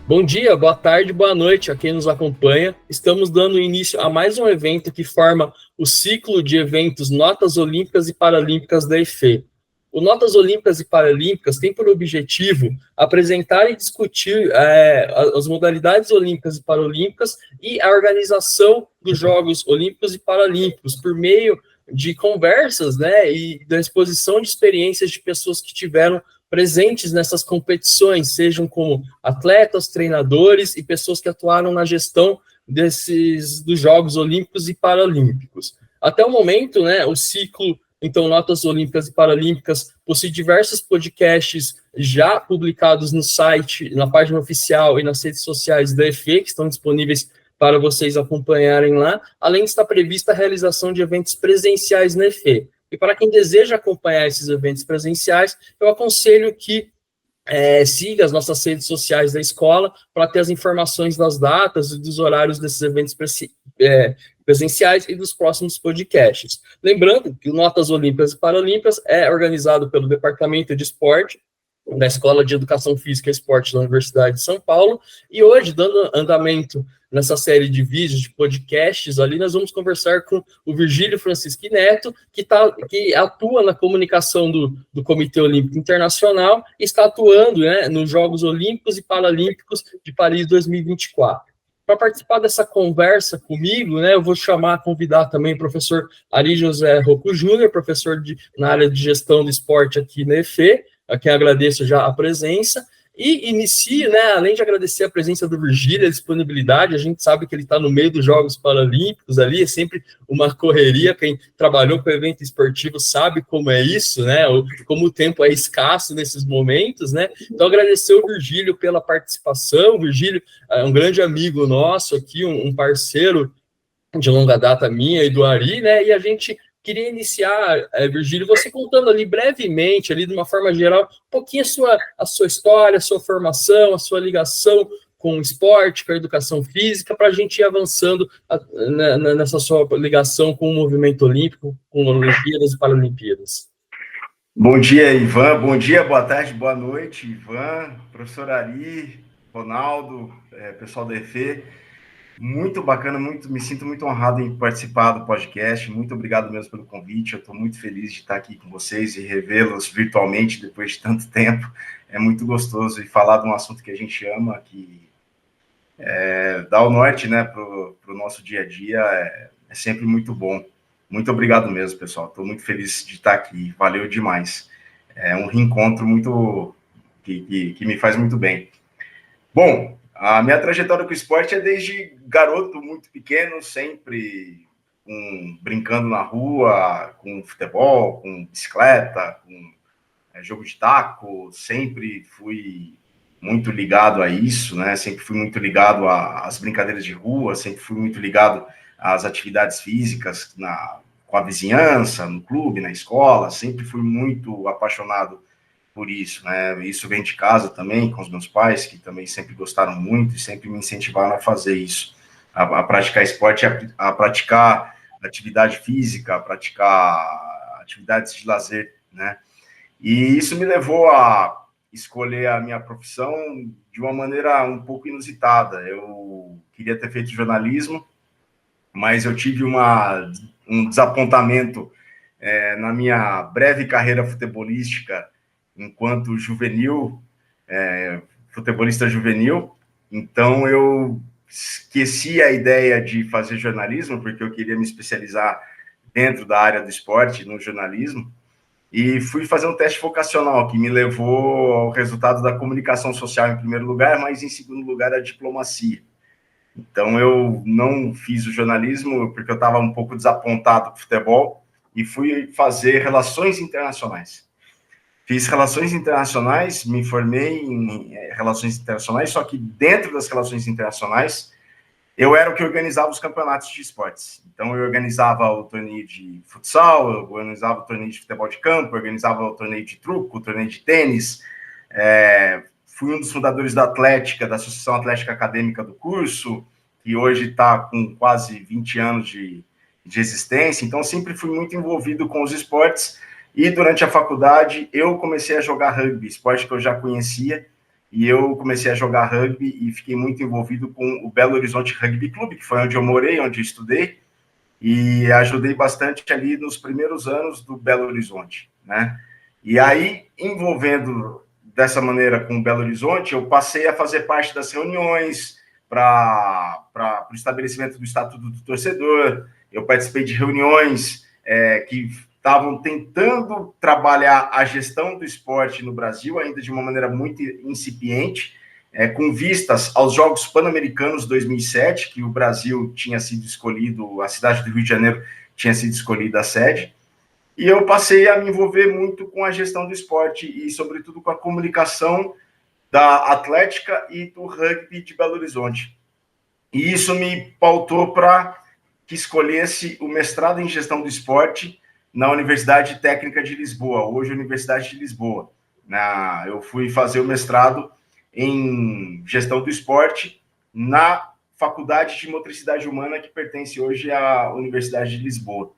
Bom dia, boa tarde, boa noite a quem nos acompanha. Estamos dando início a mais um evento que forma o ciclo de eventos Notas Olímpicas e Paralímpicas da EFE. O Notas Olímpicas e Paralímpicas tem por objetivo apresentar e discutir as modalidades olímpicas e paralímpicas e a organização dos Jogos Olímpicos e Paralímpicos por meio de conversas, né, e da exposição de experiências de pessoas que tiveram presentes nessas competições, sejam como atletas, treinadores e pessoas que atuaram na gestão dos Jogos Olímpicos e Paralímpicos. Até o momento, né, o ciclo, então, Notas Olímpicas e Paralímpicas, possui diversos podcasts já publicados no site, na página oficial e nas redes sociais da EFE, que estão disponíveis para vocês acompanharem lá, além de estar prevista a realização de eventos presenciais na EFE. E para quem deseja acompanhar esses eventos presenciais, eu aconselho que siga as nossas redes sociais da escola para ter as informações das datas e dos horários desses eventos presenciais e dos próximos podcasts. Lembrando que o Notas Olímpicas e Paralímpicas é organizado pelo Departamento de Esporte da Escola de Educação Física e Esporte da Universidade de São Paulo, e hoje, dando andamento nessa série de vídeos, de podcasts ali, nós vamos conversar com o Virgílio Francisco Neto, que atua na comunicação do Comitê Olímpico Internacional e está atuando, né, nos Jogos Olímpicos e Paralímpicos de Paris 2024. Para participar dessa conversa comigo, né, eu vou convidar também o professor Ari José Rocco Júnior, professor na área de gestão do esporte aqui na EFE, a quem agradeço já a presença, e inicio, né, além de agradecer a presença do Virgílio, a disponibilidade, a gente sabe que ele está no meio dos Jogos Paralímpicos ali, é sempre uma correria, quem trabalhou com evento esportivo sabe como é isso, né, como o tempo é escasso nesses momentos, né, então agradecer o Virgílio pela participação. O Virgílio é um grande amigo nosso aqui, um parceiro de longa data minha e do Ari, né, e a gente queria iniciar, Virgílio, você contando ali brevemente, ali de uma forma geral, um pouquinho a sua história, a sua formação, a sua ligação com o esporte, com a educação física, para a gente ir avançando nessa sua ligação com o movimento olímpico, com Olimpíadas e Paralimpíadas. Bom dia, Ivan. Bom dia, boa tarde, boa noite, Ivan, professor Ari, Ronaldo, pessoal da EFE. Muito bacana, me sinto muito honrado em participar do podcast. Muito obrigado mesmo pelo convite. Eu estou muito feliz de estar aqui com vocês e revê-los virtualmente depois de tanto tempo. É muito gostoso e falar de um assunto que a gente ama, que dá o norte, né, para o nosso dia a dia, é sempre muito bom. Muito obrigado mesmo, pessoal. Estou muito feliz de estar aqui. Valeu demais. É um reencontro muito que me faz muito bem. Bom, a minha trajetória com o esporte é desde garoto muito pequeno, sempre brincando na rua, com futebol, com bicicleta, com jogo de taco. Sempre fui muito ligado a isso, né? Sempre fui muito ligado às brincadeiras de rua, sempre fui muito ligado às atividades físicas com a vizinhança, no clube, na escola. Sempre fui muito apaixonado por isso, né? Isso vem de casa também, com os meus pais, que também sempre gostaram muito e sempre me incentivaram a fazer isso, a praticar esporte, a praticar atividade física, a praticar atividades de lazer, né? E isso me levou a escolher a minha profissão de uma maneira um pouco inusitada. Eu queria ter feito jornalismo, mas eu tive um desapontamento na minha breve carreira futebolística enquanto juvenil, futebolista juvenil. Então, eu esqueci a ideia de fazer jornalismo, porque eu queria me especializar dentro da área do esporte, no jornalismo, e fui fazer um teste vocacional, que me levou ao resultado da comunicação social em primeiro lugar, mas em segundo lugar a diplomacia. Então, eu não fiz o jornalismo, porque eu estava um pouco desapontado com o futebol, e fui fazer relações internacionais. Fiz relações internacionais, me formei em relações internacionais, só que dentro das relações internacionais, eu era o que organizava os campeonatos de esportes. Então, eu organizava o torneio de futsal, eu organizava o torneio de futebol de campo, eu organizava o torneio de truco, o torneio de tênis. Fui um dos fundadores da Atlética, da Associação Atlética Acadêmica do curso, que hoje está com quase 20 anos de existência. Então, sempre fui muito envolvido com os esportes. E durante a faculdade, eu comecei a jogar rugby, esporte que eu já conhecia, e eu comecei a jogar rugby e fiquei muito envolvido com o Belo Horizonte Rugby Clube, que foi onde eu morei, onde eu estudei, e ajudei bastante ali nos primeiros anos do Belo Horizonte, né? E aí, envolvendo dessa maneira com o Belo Horizonte, eu passei a fazer parte das reuniões para o estabelecimento do Estatuto do Torcedor, eu participei de reuniões que estavam tentando trabalhar a gestão do esporte no Brasil, ainda de uma maneira muito incipiente, com vistas aos Jogos Pan-Americanos 2007, que o Brasil tinha sido escolhido, a cidade do Rio de Janeiro tinha sido escolhida a sede, e eu passei a me envolver muito com a gestão do esporte e, sobretudo, com a comunicação da Atlética e do rugby de Belo Horizonte. E isso me pautou para que escolhesse o mestrado em gestão do esporte na Universidade Técnica de Lisboa, hoje Universidade de Lisboa. Eu fui fazer o mestrado em gestão do esporte na Faculdade de Motricidade Humana, que pertence hoje à Universidade de Lisboa.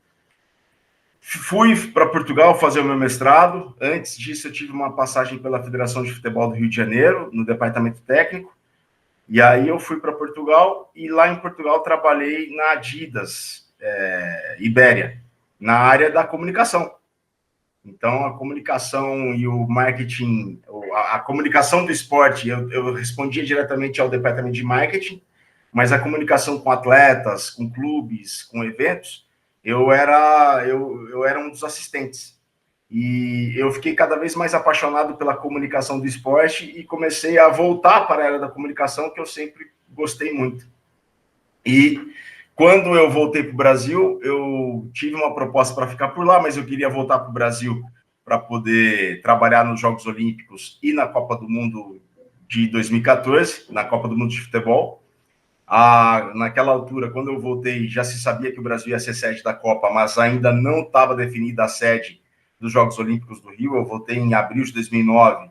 Fui para Portugal fazer o meu mestrado. Antes disso, eu tive uma passagem pela Federação de Futebol do Rio de Janeiro, no departamento técnico. E aí eu fui para Portugal e lá em Portugal trabalhei na Adidas Ibéria, na área da comunicação. Então, a comunicação e o marketing, a comunicação do esporte, eu respondia diretamente ao departamento de marketing, mas a comunicação com atletas, com clubes, com eventos, eu era um dos assistentes. E eu fiquei cada vez mais apaixonado pela comunicação do esporte e comecei a voltar para a área da comunicação, que eu sempre gostei muito. E quando eu voltei para o Brasil, eu tive uma proposta para ficar por lá, mas eu queria voltar para o Brasil para poder trabalhar nos Jogos Olímpicos e na Copa do Mundo de 2014, na Copa do Mundo de Futebol. Naquela altura, quando eu voltei, já se sabia que o Brasil ia ser sede da Copa, mas ainda não estava definida a sede dos Jogos Olímpicos do Rio. Eu voltei em abril de 2009.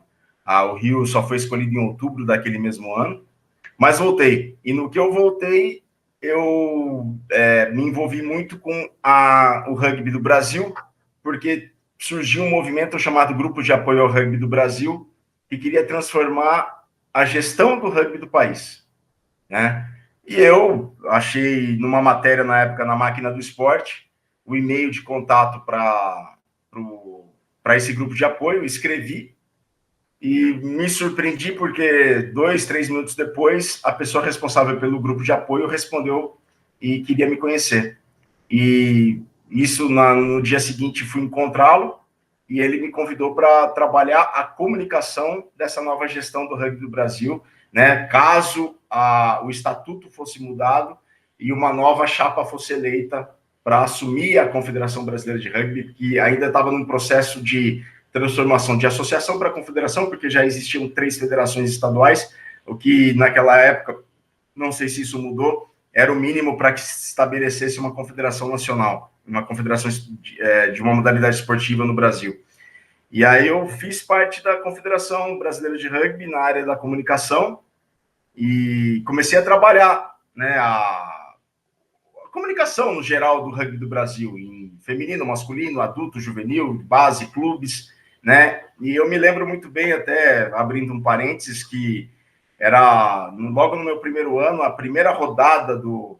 O Rio só foi escolhido em outubro daquele mesmo ano. Mas voltei. E no que eu voltei, eu me envolvi muito com o rugby do Brasil, porque surgiu um movimento chamado Grupo de Apoio ao Rugby do Brasil, que queria transformar a gestão do rugby do país, né? E eu achei, numa matéria na época, na Máquina do Esporte, o e-mail de contato para esse grupo de apoio, escrevi, e me surpreendi porque 2, 3 minutos depois, a pessoa responsável pelo grupo de apoio respondeu e queria me conhecer. E isso, no dia seguinte, fui encontrá-lo e ele me convidou para trabalhar a comunicação dessa nova gestão do rugby do Brasil, né? Caso o estatuto fosse mudado e uma nova chapa fosse eleita para assumir a Confederação Brasileira de Rugby, que ainda estava num processo de transformação de associação para confederação, porque já existiam 3 federações estaduais, o que naquela época, não sei se isso mudou, era o mínimo para que se estabelecesse uma confederação nacional, uma confederação de uma modalidade esportiva no Brasil. E aí eu fiz parte da Confederação Brasileira de Rugby na área da comunicação e comecei a trabalhar, né, a comunicação no geral do rugby do Brasil, em feminino, masculino, adulto, juvenil, base, clubes, né? E eu me lembro muito bem, até abrindo um parênteses, que era logo no meu primeiro ano, a primeira rodada do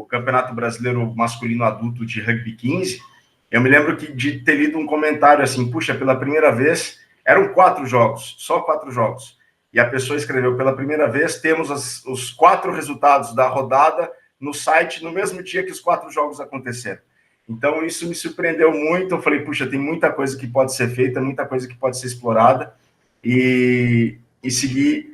Campeonato Brasileiro Masculino Adulto de Rugby 15. Eu me lembro de ter lido um comentário assim, puxa, pela primeira vez, eram 4 jogos, só 4 jogos. E a pessoa escreveu, pela primeira vez, temos os 4 resultados da rodada no site no mesmo dia que os 4 jogos aconteceram. Então, isso me surpreendeu muito. Eu falei, puxa, tem muita coisa que pode ser feita, muita coisa que pode ser explorada, e seguir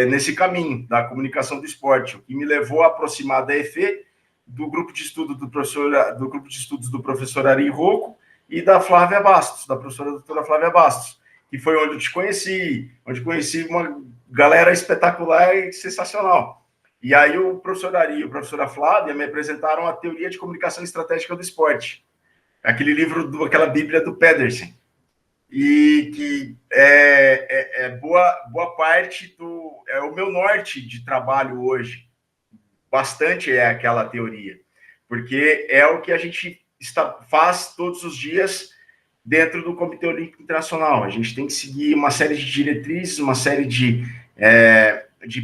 nesse caminho da comunicação do esporte, o que me levou a aproximar da EFE, do grupo de estudos do professor Ari Rocco e da Flávia Bastos, da professora doutora Flávia Bastos, que foi onde eu te conheci, onde conheci uma galera espetacular e sensacional. E aí o professor Ari e a professora Flávia me apresentaram a teoria de comunicação estratégica do esporte, aquele livro, aquela bíblia do Pedersen, e que boa parte é o meu norte de trabalho hoje, bastante é aquela teoria, porque é o que a gente faz todos os dias dentro do Comitê Olímpico Internacional. A gente tem que seguir uma série de diretrizes, uma série de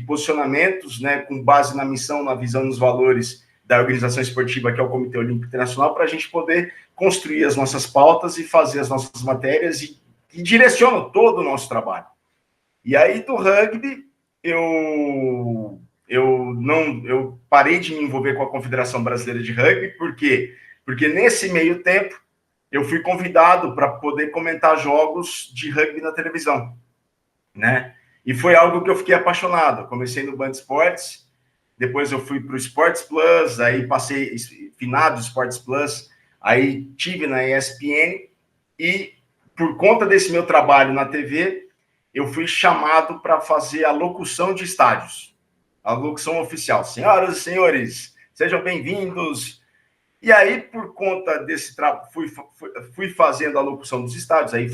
posicionamentos, né, com base na missão, na visão, nos valores da organização esportiva, que é o Comitê Olímpico Internacional, para a gente poder construir as nossas pautas e fazer as nossas matérias e direcionam todo o nosso trabalho. E aí, do rugby, eu parei de me envolver com a Confederação Brasileira de Rugby. Por quê? Porque nesse meio tempo, eu fui convidado para poder comentar jogos de rugby na televisão, né? E foi algo que eu fiquei apaixonado. Eu comecei no Band Esportes, depois eu fui para o Sports Plus, aí passei finado Sports Plus, aí tive na ESPN, e por conta desse meu trabalho na TV, eu fui chamado para fazer a locução de estádios, a locução oficial. Senhoras e senhores, sejam bem-vindos. E aí, por conta desse trabalho, fui fazendo a locução dos estádios, aí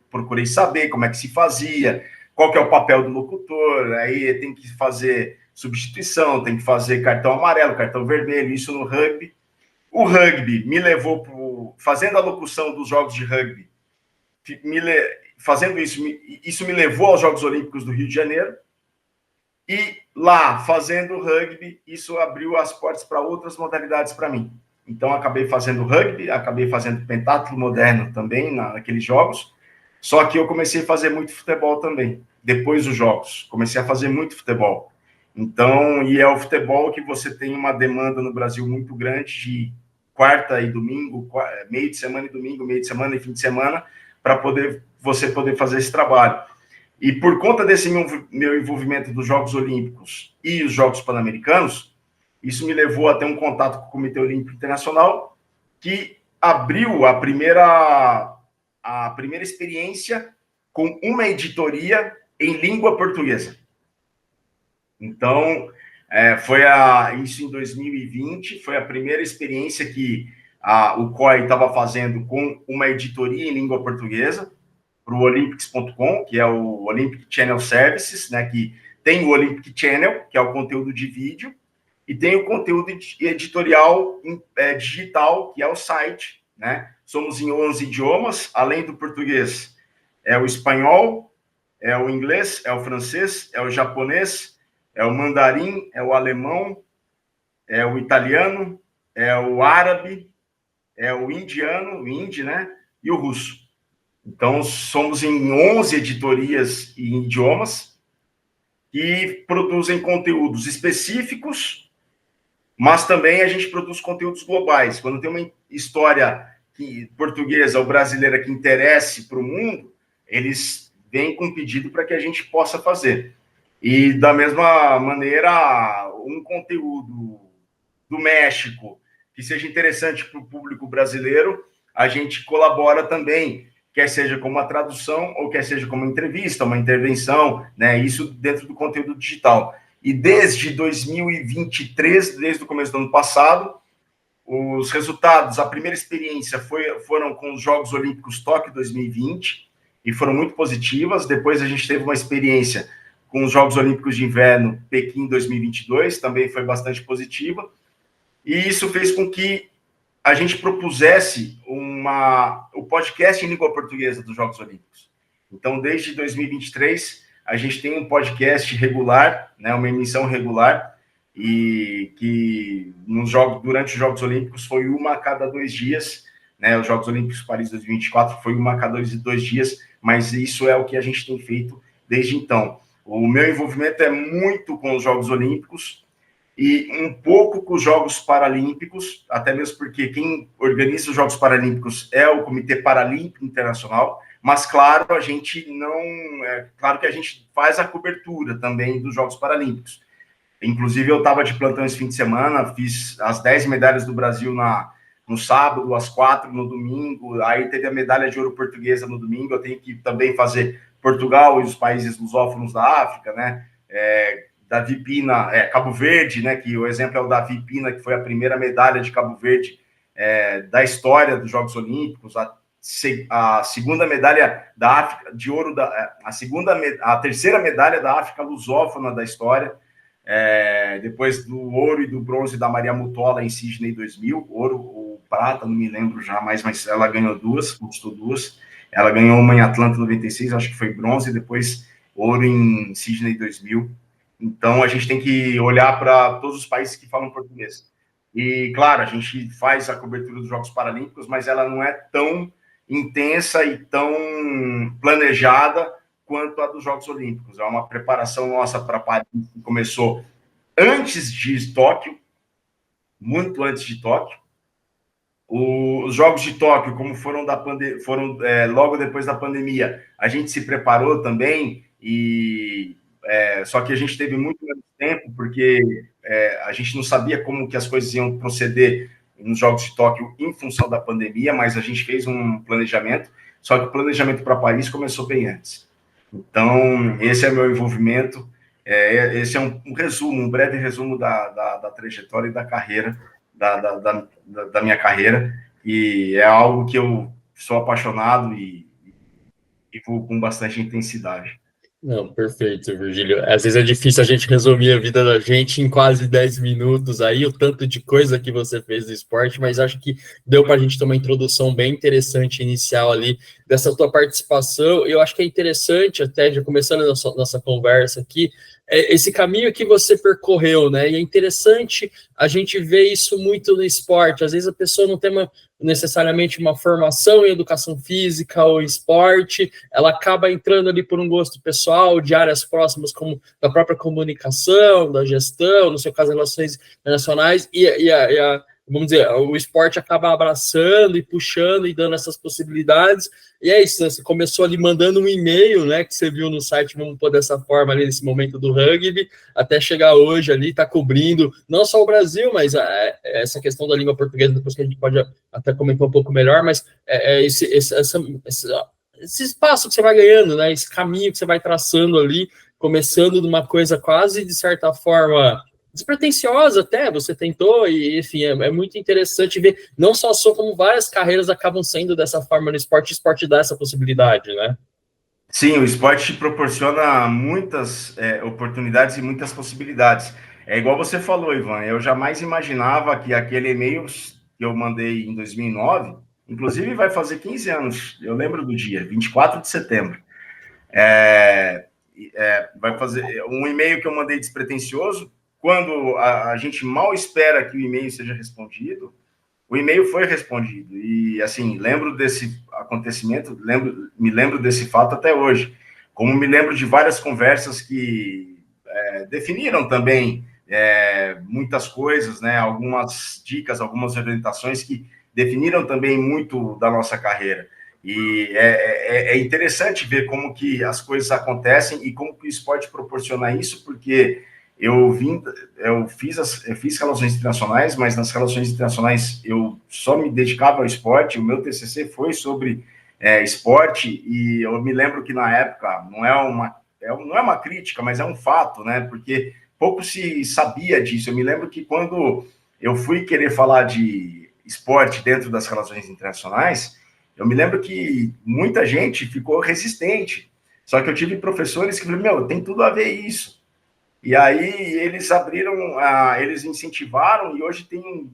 procurei saber como é que se fazia, qual que é o papel do locutor, aí tem que fazer substituição, tem que fazer cartão amarelo, cartão vermelho, isso no rugby. O rugby me levou fazendo a locução dos jogos de rugby, fazendo isso me levou aos Jogos Olímpicos do Rio de Janeiro, e lá, fazendo rugby, isso abriu as portas para outras modalidades para mim. Então, acabei fazendo rugby, acabei fazendo pentatlo moderno também naqueles jogos, só que eu comecei a fazer muito futebol também, depois dos jogos, comecei a fazer muito futebol. Então, e é o futebol que você tem uma demanda no Brasil muito grande de quarta e domingo, meio de semana e domingo, meio de semana e fim de semana, para você poder fazer esse trabalho. E por conta desse meu envolvimento dos Jogos Olímpicos e os Jogos Pan-Americanos, isso me levou a ter um contato com o Comitê Olímpico Internacional, que abriu a primeira experiência com uma editoria em língua portuguesa. Então, isso em 2020, foi a primeira experiência que o COI estava fazendo com uma editoria em língua portuguesa, para o Olympics.com, que é o Olympic Channel Services, né, que tem o Olympic Channel, que é o conteúdo de vídeo, e tem o conteúdo editorial digital, que é o site, né? Somos em 11 idiomas, além do português, é o espanhol, é o inglês, é o francês, é o japonês, é o mandarim, é o alemão, é o italiano, é o árabe, é o indiano, o hindi, né? E o russo. Então, somos em 11 editorias e idiomas que produzem conteúdos específicos, mas também a gente produz conteúdos globais. Quando tem uma história portuguesa ou brasileira que interesse para o mundo, eles vêm com pedido para que a gente possa fazer. E, da mesma maneira, um conteúdo do México que seja interessante para o público brasileiro, a gente colabora também, quer seja como uma tradução ou quer seja como uma entrevista, uma intervenção, né? Isso dentro do conteúdo digital. E desde 2023, desde o começo do ano passado, os resultados, a primeira experiência foram com os Jogos Olímpicos Tóquio 2020 e foram muito positivas. Depois a gente teve uma experiência com os Jogos Olímpicos de Inverno Pequim 2022, também foi bastante positiva. E isso fez com que a gente propusesse o podcast em língua portuguesa dos Jogos Olímpicos. Então, desde 2023, a gente tem um podcast regular, né, uma emissão regular, e que durante os Jogos Olímpicos foi uma a cada 2 dias, né, os Jogos Olímpicos Paris 2024 foi uma a cada 2 dias, mas isso é o que a gente tem feito desde então. O meu envolvimento é muito com os Jogos Olímpicos, e um pouco com os Jogos Paralímpicos, até mesmo porque quem organiza os Jogos Paralímpicos é o Comitê Paralímpico Internacional, mas claro, claro que a gente faz a cobertura também dos Jogos Paralímpicos. Inclusive, eu estava de plantão esse fim de semana, fiz as 10 medalhas do Brasil no sábado, as 4 no domingo, aí teve a medalha de ouro portuguesa no domingo, eu tenho que também fazer Portugal e os países lusófonos da África, né? Davi Pina, Cabo Verde, né, que o exemplo é o Davi Pina, que foi a primeira medalha de Cabo Verde da história dos Jogos Olímpicos, a segunda medalha da África de ouro, a terceira medalha da África lusófona da história, depois do ouro e do bronze da Maria Mutola em Sydney 2000, ouro, o prata, não me lembro já mais, mas ela ganhou duas, conquistou duas. Ela ganhou uma em Atlanta 96, acho que foi bronze, e depois ouro em Sydney 2000. Então, a gente tem que olhar para todos os países que falam português. E, claro, a gente faz a cobertura dos Jogos Paralímpicos, mas ela não é tão intensa e tão planejada quanto a dos Jogos Olímpicos. É uma preparação nossa para Paris que começou antes de Tóquio, muito antes de Tóquio. Os Jogos de Tóquio, como foram logo depois da pandemia, a gente se preparou também, só que a gente teve muito menos tempo, porque a gente não sabia como que as coisas iam proceder nos Jogos de Tóquio em função da pandemia, mas a gente fez um planejamento, só que o planejamento para Paris começou bem antes. Então, esse é meu envolvimento, esse é um resumo, um breve resumo da trajetória e da carreira, da minha carreira, e é algo que eu sou apaixonado e vou com bastante intensidade. Não, perfeito, Virgílio. Às vezes é difícil a gente resumir a vida da gente em quase 10 minutos aí, o tanto de coisa que você fez no esporte, mas acho que deu para a gente ter uma introdução bem interessante inicial ali dessa tua participação. Eu acho que é interessante, até já começando a nossa conversa aqui, esse caminho que você percorreu, né? E é interessante a gente ver isso muito no esporte. Às vezes a pessoa não tem necessariamente uma formação em educação física ou esporte, ela acaba entrando ali por um gosto pessoal, de áreas próximas, como da própria comunicação, da gestão, no seu caso, relações internacionais, vamos dizer, o esporte acaba abraçando e puxando e dando essas possibilidades, e é isso, né? Você começou ali mandando um e-mail, né, que você viu no site, vamos pôr dessa forma ali, nesse momento do rugby, até chegar hoje ali, tá cobrindo não só o Brasil, mas essa questão da língua portuguesa, depois que a gente pode até comentar um pouco melhor, mas esse espaço que você vai ganhando, né, esse caminho que você vai traçando ali, começando de uma coisa quase, de certa forma, despretensiosa até, você tentou, e enfim, é muito interessante ver, não só a sua, como várias carreiras acabam sendo dessa forma no esporte, o esporte dá essa possibilidade, né? Sim, o esporte proporciona muitas oportunidades e muitas possibilidades. É igual você falou, Ivan, eu jamais imaginava que aquele e-mail que eu mandei em 2009, inclusive vai fazer 15 anos, eu lembro do dia, 24 de setembro, vai fazer um e-mail que eu mandei despretensioso, quando a gente mal espera que o e-mail seja respondido, o e-mail foi respondido. E, assim, lembro desse acontecimento, me lembro desse fato até hoje. Como me lembro de várias conversas que definiram também muitas coisas, né? Algumas dicas, algumas orientações que definiram também muito da nossa carreira. E é interessante ver como que as coisas acontecem e como que o esporte proporciona isso, porque eu fiz relações internacionais, mas nas relações internacionais eu só me dedicava ao esporte. O meu TCC foi sobre esporte, e eu me lembro que na época não é uma crítica, mas é um fato, né? Porque pouco se sabia disso. Eu me lembro que quando eu fui querer falar de esporte dentro das relações internacionais, eu me lembro que muita gente ficou resistente. Só que eu tive professores que falaram, tem tudo a ver isso. E aí eles eles incentivaram, e hoje tem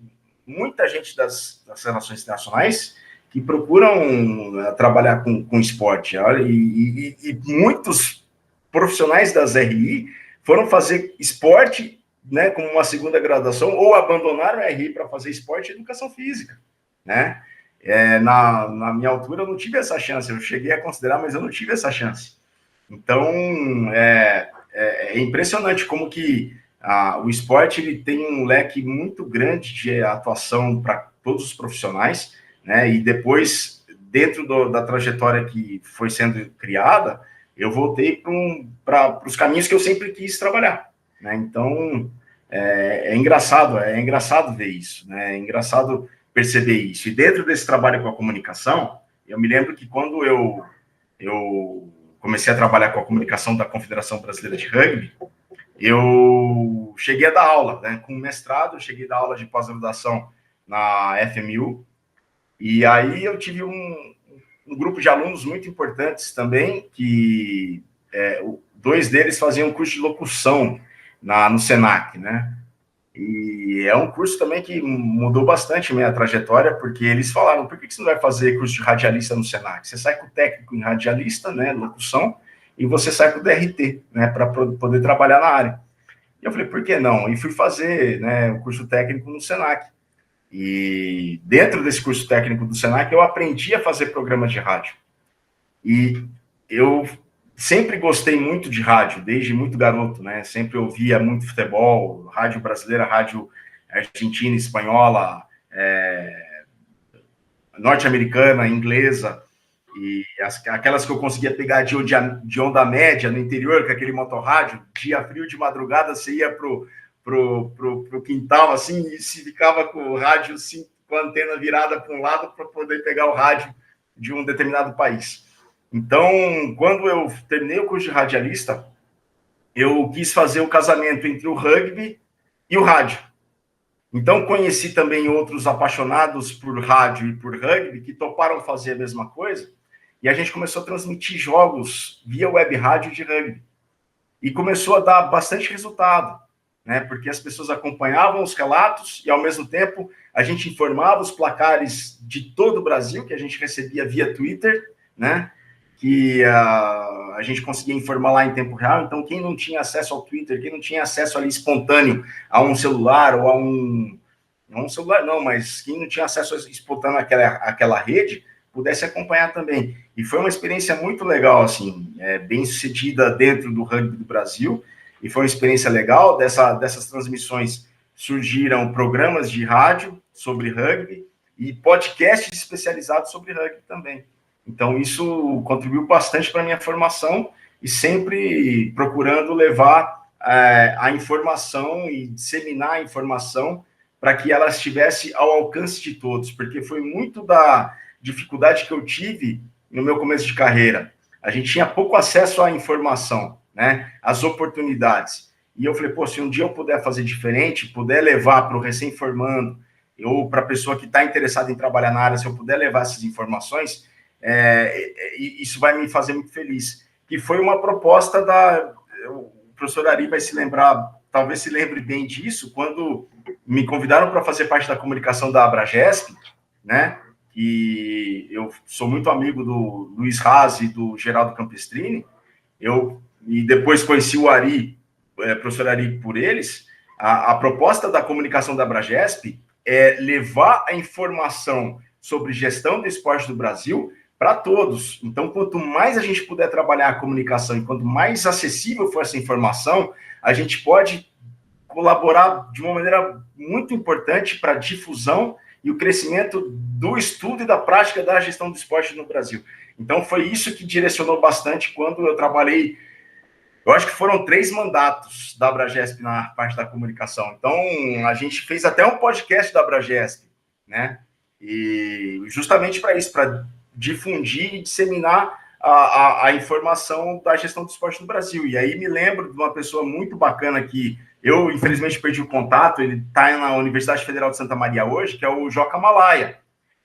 muita gente das relações internacionais que procuram trabalhar com esporte. E muitos profissionais das RI foram fazer esporte, né, como uma segunda graduação, ou abandonaram a RI para fazer esporte e educação física, né? Na minha altura eu não tive essa chance, eu cheguei a considerar, mas eu não tive essa chance. Então, é impressionante como que o esporte ele tem um leque muito grande de atuação para todos os profissionais, né? E depois, dentro da trajetória que foi sendo criada, eu voltei para os caminhos que eu sempre quis trabalhar, né? Então, é engraçado ver isso, né? É engraçado perceber isso. E dentro desse trabalho com a comunicação, eu me lembro que quando eu comecei a trabalhar com a comunicação da Confederação Brasileira de Rugby, eu cheguei a dar aula, né? Com mestrado, eu cheguei a dar aula de pós-graduação na FMU, e aí eu tive um grupo de alunos muito importantes também, que dois deles faziam curso de locução no Senac, né? E é um curso também que mudou bastante a minha trajetória, porque eles falaram, por que você não vai fazer curso de radialista no Senac? Você sai com o técnico em radialista, né, locução, e você sai com o DRT, né, para poder trabalhar na área. E eu falei, por que não? E fui fazer, né, o curso técnico no Senac. E dentro desse curso técnico do Senac, eu aprendi a fazer programas de rádio. E eu sempre gostei muito de rádio, desde muito garoto, né? Sempre ouvia muito futebol, rádio brasileira, rádio argentina, espanhola, norte-americana, inglesa, e aquelas que eu conseguia pegar de onda média no interior, com aquele motorrádio, dia frio de madrugada, você ia pro quintal, assim, e se ficava com o rádio, assim, com a antena virada para um lado para poder pegar o rádio de um determinado país. Então, quando eu terminei o curso de radialista, eu quis fazer o casamento entre o rugby e o rádio. Então, conheci também outros apaixonados por rádio e por rugby que toparam fazer a mesma coisa, e a gente começou a transmitir jogos via web rádio de rugby. E começou a dar bastante resultado, né? Porque as pessoas acompanhavam os relatos e, ao mesmo tempo, a gente informava os placares de todo o Brasil, que a gente recebia via Twitter, né? Que a gente conseguia informar lá em tempo real. Então, quem não tinha acesso ao Twitter, quem não tinha acesso ali espontâneo a um celular ou a não um celular não, mas quem não tinha acesso espontâneo àquela rede, pudesse acompanhar também. E foi uma experiência muito legal, assim, bem sucedida dentro do rugby do Brasil, e foi uma experiência legal. Dessas transmissões surgiram programas de rádio sobre rugby e podcasts especializados sobre rugby também. Então, isso contribuiu bastante para a minha formação, e sempre procurando levar a informação e disseminar a informação para que ela estivesse ao alcance de todos, porque foi muito da dificuldade que eu tive no meu começo de carreira. A gente tinha pouco acesso à informação, né? Às oportunidades. E eu falei, pô, se um dia eu puder fazer diferente, puder levar para o recém-formando, ou para a pessoa que está interessada em trabalhar na área, se eu puder levar essas informações, isso vai me fazer muito feliz. Que foi uma proposta o professor Ari vai se lembrar, talvez se lembre bem disso, quando me convidaram para fazer parte da comunicação da Abragesp, né? E eu sou muito amigo do Luiz Raz e do Geraldo Campestrini, e depois conheci o Ari, professor Ari, por eles. A proposta da comunicação da Abragesp é levar a informação sobre gestão do esporte do Brasil para todos. Então, quanto mais a gente puder trabalhar a comunicação e quanto mais acessível for essa informação, a gente pode colaborar de uma maneira muito importante para a difusão e o crescimento do estudo e da prática da gestão do esporte no Brasil. Então, foi isso que direcionou bastante quando eu trabalhei. Eu acho que foram 3 mandatos da Abragesp na parte da comunicação. Então, a gente fez até um podcast da Abragesp, né? E justamente para isso, para difundir e disseminar a informação da gestão do esporte no Brasil. E aí me lembro de uma pessoa muito bacana que eu, infelizmente, perdi o contato. Ele está na Universidade Federal de Santa Maria hoje, que é o Joca Malaya.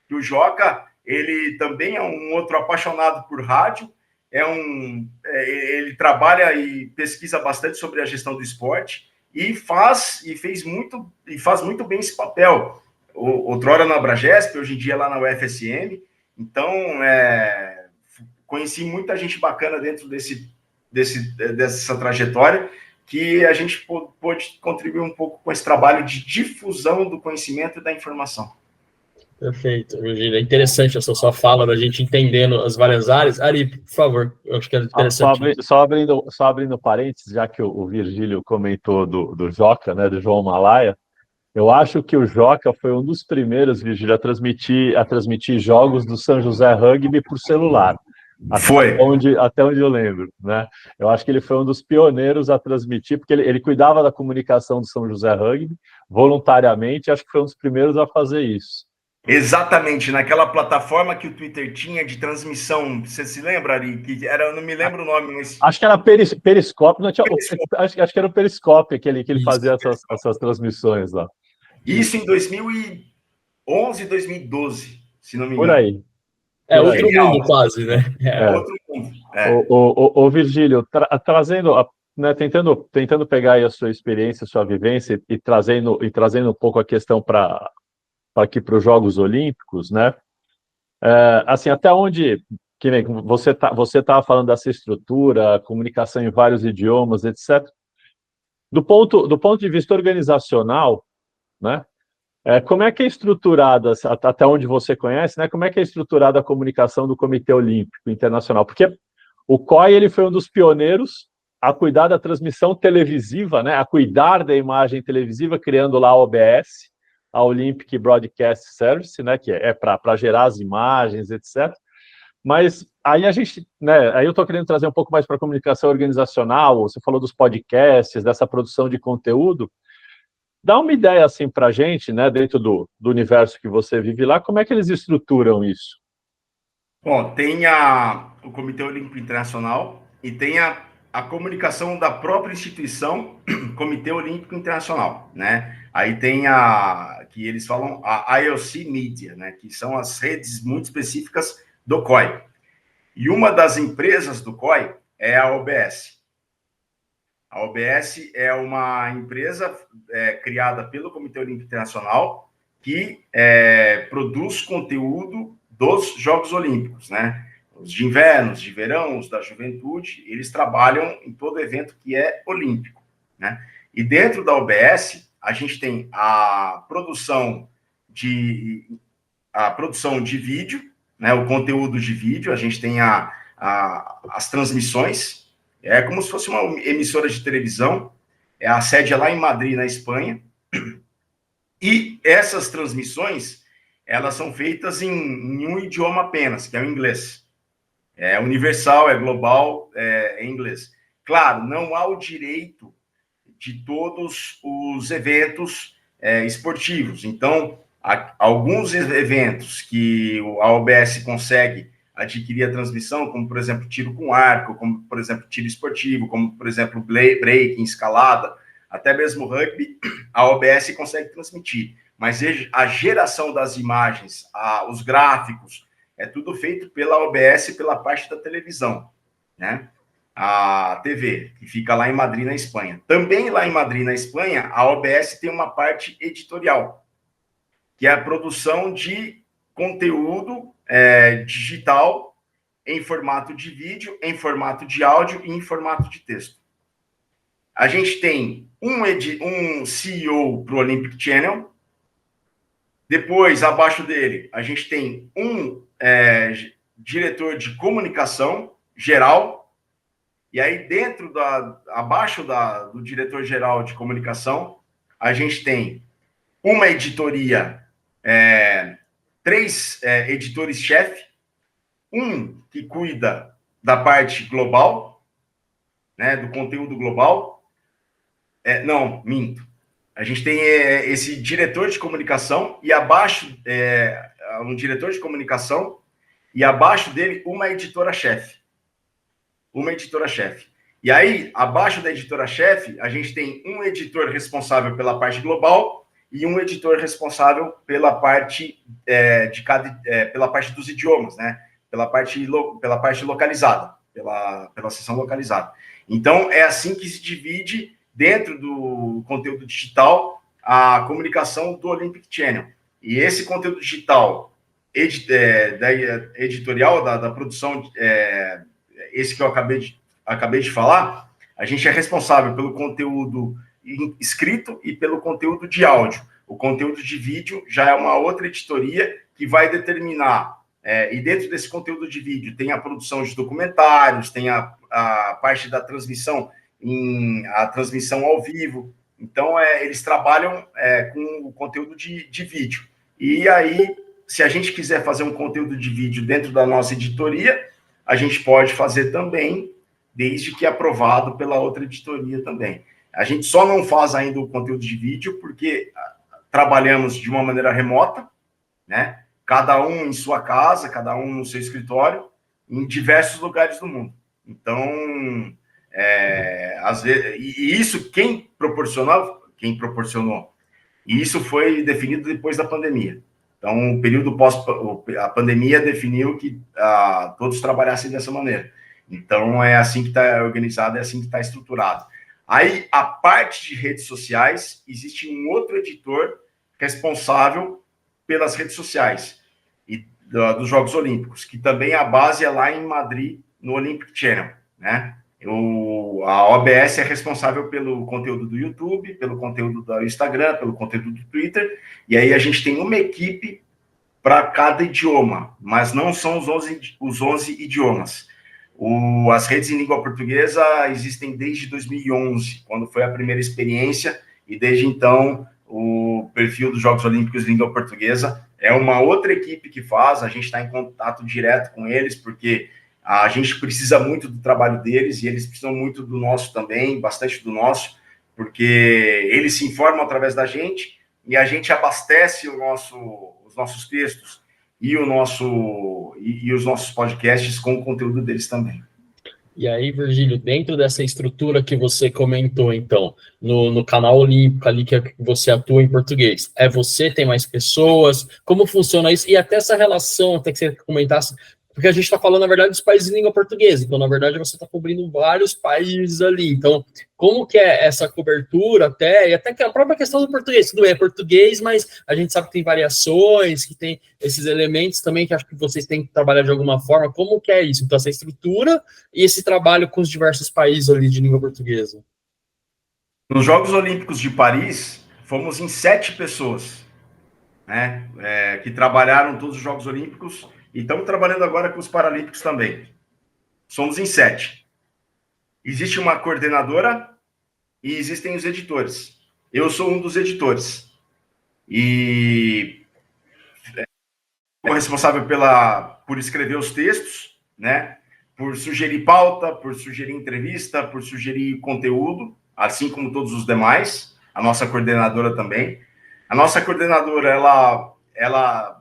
E o Joca, ele também é um outro apaixonado por rádio, ele trabalha e pesquisa bastante sobre a gestão do esporte e faz muito bem esse papel. Outrora na Abragesp, hoje em dia lá na UFSM. Então, conheci muita gente bacana dentro dessa trajetória, que a gente pôde contribuir um pouco com esse trabalho de difusão do conhecimento e da informação. Perfeito, Virgílio. É interessante essa sua fala, da gente entendendo as várias áreas. Ari, por favor, eu acho que é interessante. Só abrindo parênteses, já que o Virgílio comentou do Joca, né, do João Malaya, eu acho que o Joca foi um dos primeiros, Virgílio, a transmitir jogos do São José Rugby por celular. Até onde eu lembro, né? Eu acho que ele foi um dos pioneiros a transmitir, porque ele cuidava da comunicação do São José Rugby voluntariamente, acho que foi um dos primeiros a fazer isso. Exatamente, naquela plataforma que o Twitter tinha de transmissão, você se lembra, Ari? Que era, eu não me lembro o nome, mas... Acho que era Periscope, não tinha, acho que era o Periscope que ele fazia essas transmissões lá. Isso em 2011, 2012, se não me engano. Por aí. Outro mundo quase, né? Outro mundo. O Virgílio, trazendo né, tentando pegar aí a sua experiência, a sua vivência e trazendo um pouco a questão para aqui para os Jogos Olímpicos, né? Assim, até onde que nem você estava falando dessa estrutura, comunicação em vários idiomas, etc. Do ponto de vista organizacional, né? Como é que é estruturada, até onde você conhece, né? Como é que é estruturada a comunicação do Comitê Olímpico Internacional? Porque o COI ele foi um dos pioneiros a cuidar da transmissão televisiva, né? A cuidar da imagem televisiva, criando lá a OBS, a Olympic Broadcast Service, né? Que é para gerar as imagens, etc. Mas aí a gente, né? Aí eu estou querendo trazer um pouco mais para a comunicação organizacional. Você falou dos podcasts, dessa produção de conteúdo. Dá uma ideia assim para a gente, né, dentro do universo que você vive lá, como é que eles estruturam isso? Bom, tem o Comitê Olímpico Internacional e tem a comunicação da própria instituição, Comitê Olímpico Internacional, né? Aí tem que eles falam a IOC Media, né? Que são as redes muito específicas do COI. E uma das empresas do COI é a OBS. A OBS é uma empresa criada pelo Comitê Olímpico Internacional que produz conteúdo dos Jogos Olímpicos, né? Os de inverno, os de verão, os da juventude, eles trabalham em todo evento que é olímpico, né? E dentro da OBS, a gente tem a produção de vídeo, né? O conteúdo de vídeo, a gente tem as transmissões, é como se fosse uma emissora de televisão, a sede é lá em Madrid, na Espanha, e essas transmissões, elas são feitas em um idioma apenas, que é o inglês. É universal, é global, é inglês. Claro, não há o direito de todos os eventos esportivos. Então, alguns eventos que a OBS consegue adquirir a transmissão, como, por exemplo, tiro com arco, como, por exemplo, tiro esportivo, como, por exemplo, breaking, escalada, até mesmo rugby, a OBS consegue transmitir. Mas a geração das imagens, os gráficos, é tudo feito pela OBS e pela parte da televisão, né? A TV, que fica lá em Madrid, na Espanha. Também lá em Madrid, na Espanha, a OBS tem uma parte editorial, que é a produção de conteúdo digital em formato de vídeo, em formato de áudio e em formato de texto. A gente tem um CEO para o Olympic Channel. Depois, abaixo dele, a gente tem um diretor de comunicação geral. E aí, abaixo do diretor-geral de comunicação, a gente tem uma editoria, 3 editores-chefe, um que cuida da parte global, né, do conteúdo global. Não, minto. A gente tem esse diretor de comunicação e abaixo, um diretor de comunicação e abaixo dele uma editora-chefe. E aí, abaixo da editora-chefe, a gente tem um editor responsável pela parte global e um editor responsável pela parte pela parte dos idiomas, né? Pela parte localizada, pela seção localizada. Então, é assim que se divide dentro do conteúdo digital a comunicação do Olympic Channel. E esse conteúdo digital editorial, da produção, esse que eu acabei de falar, a gente é responsável pelo conteúdo escrito e pelo conteúdo de áudio. O conteúdo de vídeo já é uma outra editoria que vai determinar, e dentro desse conteúdo de vídeo tem a produção de documentários, tem a parte da transmissão, a transmissão ao vivo. Então, eles trabalham com o conteúdo de vídeo. E aí, se a gente quiser fazer um conteúdo de vídeo dentro da nossa editoria, a gente pode fazer também, desde que aprovado pela outra editoria também. A gente só não faz ainda o conteúdo de vídeo porque trabalhamos de uma maneira remota, né? Cada um em sua casa, cada um no seu escritório, em diversos lugares do mundo. Então, às vezes, e isso quem proporcionou, e isso foi definido depois da pandemia. Então, o período pós a pandemia definiu que todos trabalhassem dessa maneira. Então, é assim que está organizado, é assim que está estruturado. Aí, a parte de redes sociais, existe um outro editor responsável pelas redes sociais e dos Jogos Olímpicos, que também a base é lá em Madrid, no Olympic Channel, né? A OBS é responsável pelo conteúdo do YouTube, pelo conteúdo do Instagram, pelo conteúdo do Twitter, e aí a gente tem uma equipe para cada idioma, mas não são os 11 idiomas. As redes em língua portuguesa existem desde 2011, quando foi a primeira experiência, e desde então o perfil dos Jogos Olímpicos de Língua Portuguesa é uma outra equipe que faz, a gente está em contato direto com eles, porque a gente precisa muito do trabalho deles, e eles precisam muito do nosso também, bastante do nosso, porque eles se informam através da gente, e a gente abastece os nossos textos e os nossos podcasts com o conteúdo deles também. E aí, Virgílio, dentro dessa estrutura que você comentou, então, no canal Olímpico ali que você atua em português, é você, tem mais pessoas, como funciona isso? E até essa relação, até que você comentasse, porque a gente está falando, na verdade, dos países de língua portuguesa, então, na verdade, você está cobrindo vários países ali, então, como que é essa cobertura até, e até que a própria questão do português, tudo bem, é português, mas a gente sabe que tem variações, que tem esses elementos também que acho que vocês têm que trabalhar de alguma forma, como que é isso? Então, essa estrutura e esse trabalho com os diversos países ali de língua portuguesa? Nos Jogos Olímpicos de Paris, fomos em 7 pessoas, né, que trabalharam todos os Jogos Olímpicos, e estamos trabalhando agora com os Paralímpicos também. Somos em 7. Existe uma coordenadora e existem os editores. Eu sou um dos editores. E sou responsável por escrever os textos, né, por sugerir pauta, por sugerir entrevista, por sugerir conteúdo, assim como todos os demais, a nossa coordenadora também. A nossa coordenadora, ela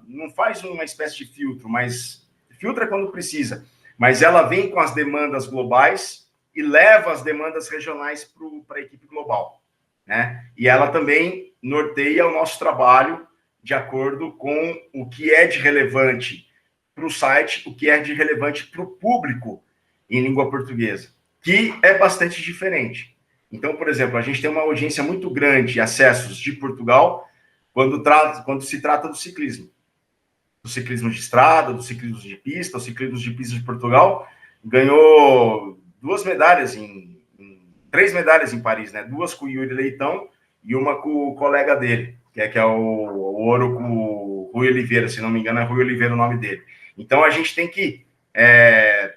não faz uma espécie de filtro, mas filtra quando precisa, mas ela vem com as demandas globais e leva as demandas regionais para a equipe global, né? E ela também norteia o nosso trabalho de acordo com o que é de relevante para o site, o que é de relevante para o público em língua portuguesa, que é bastante diferente. Então, por exemplo, a gente tem uma audiência muito grande de acessos de Portugal quando se trata do ciclismo de estrada, do ciclismo de pista. O ciclismo de pista de Portugal ganhou 3 medalhas em Paris, né? 2 com o Yuri Leitão e uma com o colega dele, que é o ouro com o Rui Oliveira, se não me engano, é Rui Oliveira o nome dele. Então, a gente tem que a